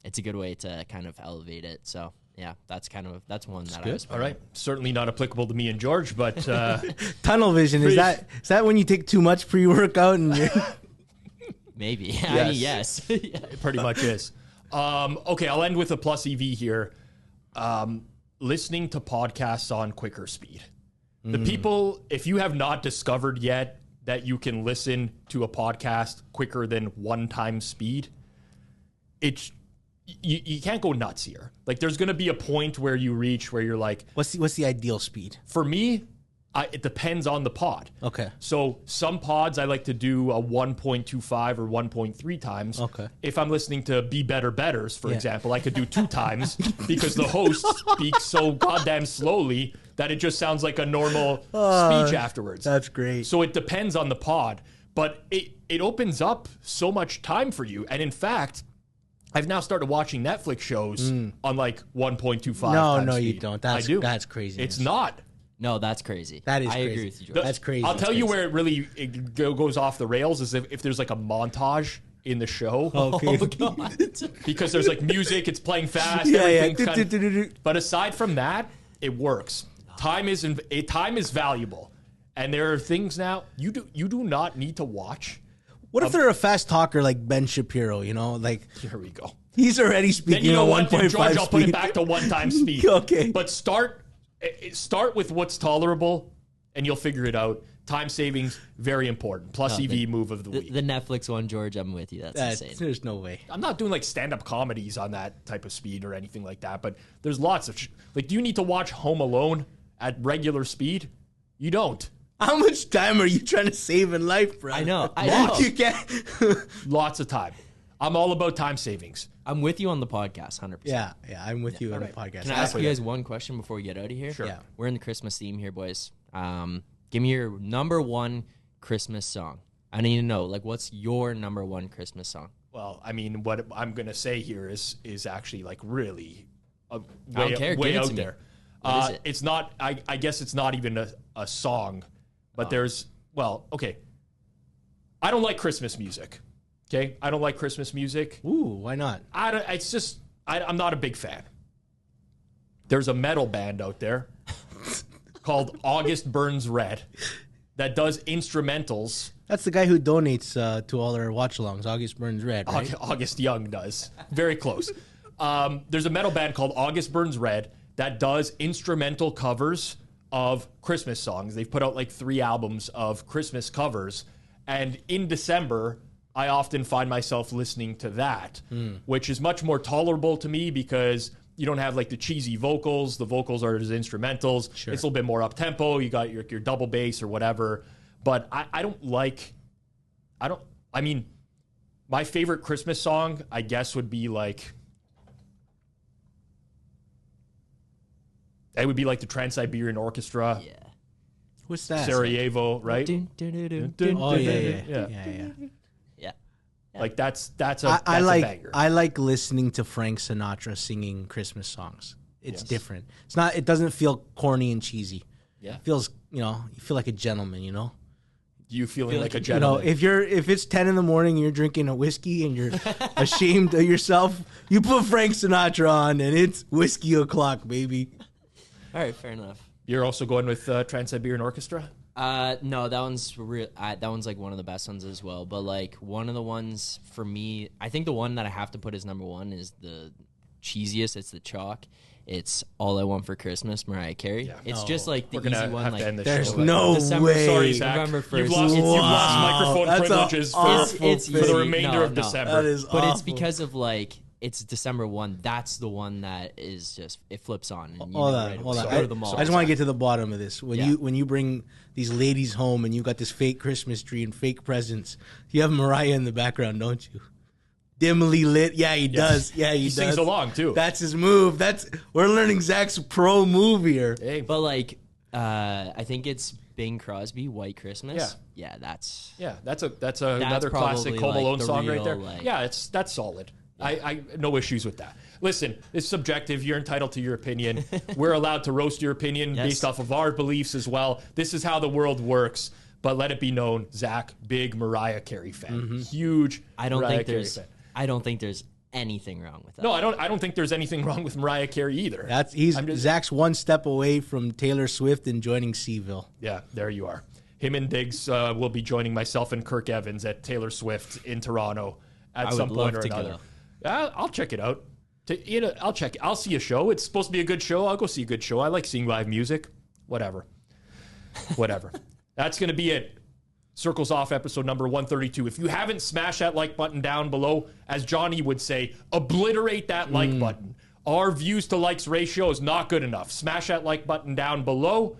Speaker 4: It's a good way to kind of elevate it. So yeah, that's one that I was.
Speaker 1: All right, certainly not applicable to me and George, but
Speaker 2: tunnel vision is that when you take too much pre-workout and you're
Speaker 4: maybe? Yes. I mean, yes.
Speaker 1: It pretty much is. Okay, I'll end with a plus EV here. Listening to podcasts on quicker speed. The people, if you have not discovered yet that you can listen to a podcast quicker than 1 speed, you can't go nuts here. Like, there's going to be a point where you reach where you're like,
Speaker 2: what's the ideal speed?
Speaker 1: For me, it depends on the pod.
Speaker 2: Okay.
Speaker 1: So some pods I like to do a 1.25 or 1.3 times.
Speaker 2: Okay.
Speaker 1: If I'm listening to Be Better Betters, for example, I could do 2 times because the host speaks so goddamn slowly that it just sounds like a normal speech afterwards.
Speaker 2: That's great.
Speaker 1: So it depends on the pod, but it opens up so much time for you. And in fact, I've now started watching Netflix shows on like 1.25
Speaker 2: No,
Speaker 1: speed.
Speaker 2: you don't.
Speaker 1: I do.
Speaker 2: That's crazy.
Speaker 1: It's not.
Speaker 4: No, that's crazy.
Speaker 2: That is
Speaker 4: I
Speaker 2: crazy.
Speaker 4: agree with you, George.
Speaker 2: That's crazy.
Speaker 1: I'll tell you where it goes off the rails is if there's like a montage in the show.
Speaker 2: Okay.
Speaker 4: Oh, God.
Speaker 1: Because there's like music, it's playing fast. But aside from that, it works. Time is valuable. And there are things now you do not need to watch.
Speaker 2: What if they're a fast talker like Ben Shapiro, like
Speaker 1: here we go.
Speaker 2: He's already speaking
Speaker 1: then you know
Speaker 2: at 1.5
Speaker 1: George, I'll put it back to 1 speed.
Speaker 2: Okay.
Speaker 1: But start with what's tolerable and you'll figure it out. Time savings, very important. Plus EV move of the week.
Speaker 4: The Netflix one, George, I'm with you. That's insane.
Speaker 2: There's no way.
Speaker 1: I'm not doing like stand-up comedies on that type of speed or anything like that, but there's lots of like, do you need to watch Home Alone at regular speed? You don't.
Speaker 2: How much time are you trying to save in life, bro?
Speaker 4: I know.
Speaker 2: You can't.
Speaker 1: Lots of time. I'm all about time savings.
Speaker 4: I'm with you on the podcast, 100%.
Speaker 2: Yeah, I'm with you on the podcast.
Speaker 4: Can I ask you guys one question before we get out of here?
Speaker 1: Sure.
Speaker 2: Yeah.
Speaker 4: We're in the Christmas theme here, boys. Give me your number one Christmas song. I need to know, like, what's your number one Christmas song?
Speaker 1: Well, I mean, what I'm going to say here is actually like really
Speaker 4: way
Speaker 1: out there.
Speaker 4: What is it?
Speaker 1: It's not, I guess it's not even a song, but there's, okay. I don't like Christmas music. Okay? I don't like Christmas music.
Speaker 2: Ooh, why not?
Speaker 1: I'm not a big fan. There's a metal band out there called August Burns Red that does instrumentals.
Speaker 2: That's the guy who donates to all our watch-alongs, August Burns Red, right?
Speaker 1: August Young does. Very close. There's a metal band called August Burns Red that does instrumental covers of Christmas songs. They've put out like 3 albums of Christmas covers. And in December, I often find myself listening to that, which is much more tolerable to me because you don't have like the cheesy vocals. The vocals are just instrumentals.
Speaker 2: Sure.
Speaker 1: It's a little bit more up-tempo. You got your double bass or whatever. But I mean, my favorite Christmas song, I guess, would be like, it would be like the Trans-Siberian Orchestra.
Speaker 4: Yeah.
Speaker 2: What's that?
Speaker 1: Sarajevo, right?
Speaker 2: Oh, yeah.
Speaker 1: Like that's a banger.
Speaker 2: I like listening to Frank Sinatra singing Christmas songs. It's different. It doesn't feel corny and cheesy.
Speaker 1: Yeah.
Speaker 2: It feels, you feel like a gentleman,
Speaker 1: You feeling like a gentleman.
Speaker 2: If it's 10 in the morning and you're drinking a whiskey and you're ashamed of yourself, you put Frank Sinatra on and it's whiskey o'clock, baby.
Speaker 4: All right, fair enough.
Speaker 1: You're also going with Trans-Siberian Orchestra?
Speaker 4: No, that one's real. That one's like one of the best ones as well. But like one of the ones for me, I think the one that I have to put as number one is the cheesiest. It's the chalk. It's All I Want for Christmas, Mariah Carey. Yeah. It's just like the easy one. Like,
Speaker 2: there's no
Speaker 4: December,
Speaker 2: way.
Speaker 1: Sorry, Zach.
Speaker 4: November 1st.
Speaker 1: You've lost microphone privileges for the remainder of December.
Speaker 2: That is
Speaker 4: but
Speaker 2: awful.
Speaker 4: it's because of like it's December 1. That's the one that is just it flips on. And
Speaker 2: Hold on. I just want to get to the bottom of this. When you bring these ladies home and you got this fake Christmas tree and fake presents, you have Mariah in the background, don't you? Dimly lit. Yeah, he does. Yeah, he does.
Speaker 1: Sings along too.
Speaker 2: That's his move. We're learning Zach's pro move here.
Speaker 1: Hey.
Speaker 4: But like, I think it's Bing Crosby, White Christmas. Yeah, that's
Speaker 1: another classic Home Alone song right there.
Speaker 4: Like,
Speaker 1: yeah, that's solid. Yeah. I no issues with that. Listen, it's subjective. You're entitled to your opinion. We're allowed to roast your opinion based off of our beliefs as well. This is how the world works. But let it be known, Zach, big Mariah Carey fan, huge.
Speaker 4: I don't
Speaker 1: Mariah
Speaker 4: think
Speaker 1: Carey
Speaker 4: there's.
Speaker 1: fan.
Speaker 4: I don't think there's anything wrong with that.
Speaker 1: No, I don't think there's anything wrong with Mariah Carey either.
Speaker 2: Zach's one step away from Taylor Swift and joining Seville.
Speaker 1: Yeah, there you are. Him and Diggs will be joining myself and Kirk Evans at Taylor Swift in Toronto at some point or another. I'll check it out. I'll check it. I'll see a show. It's supposed to be a good show. I'll go see a good show. I like seeing live music. Whatever. That's going to be it. Circles Off episode number 132. If you haven't smashed that like button down below, as Johnny would say, obliterate that like button. Our views to likes ratio is not good enough. Smash that like button down below.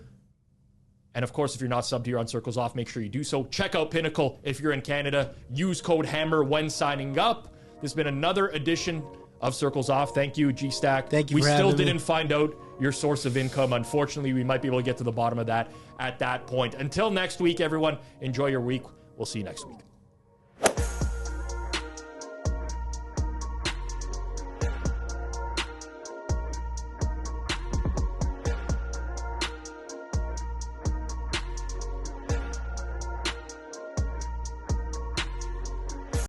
Speaker 1: And of course, if you're not subbed here on Circles Off, make sure you do so. Check out Pinnacle if you're in Canada. Use code HAMMER when signing up. This has been another edition of Circles Off. Thank you, G-Stack.
Speaker 2: Thank you.
Speaker 1: We still didn't find out your source of income. Unfortunately, we might be able to get to the bottom of that at that point. Until next week, everyone, enjoy your week. We'll see you next week.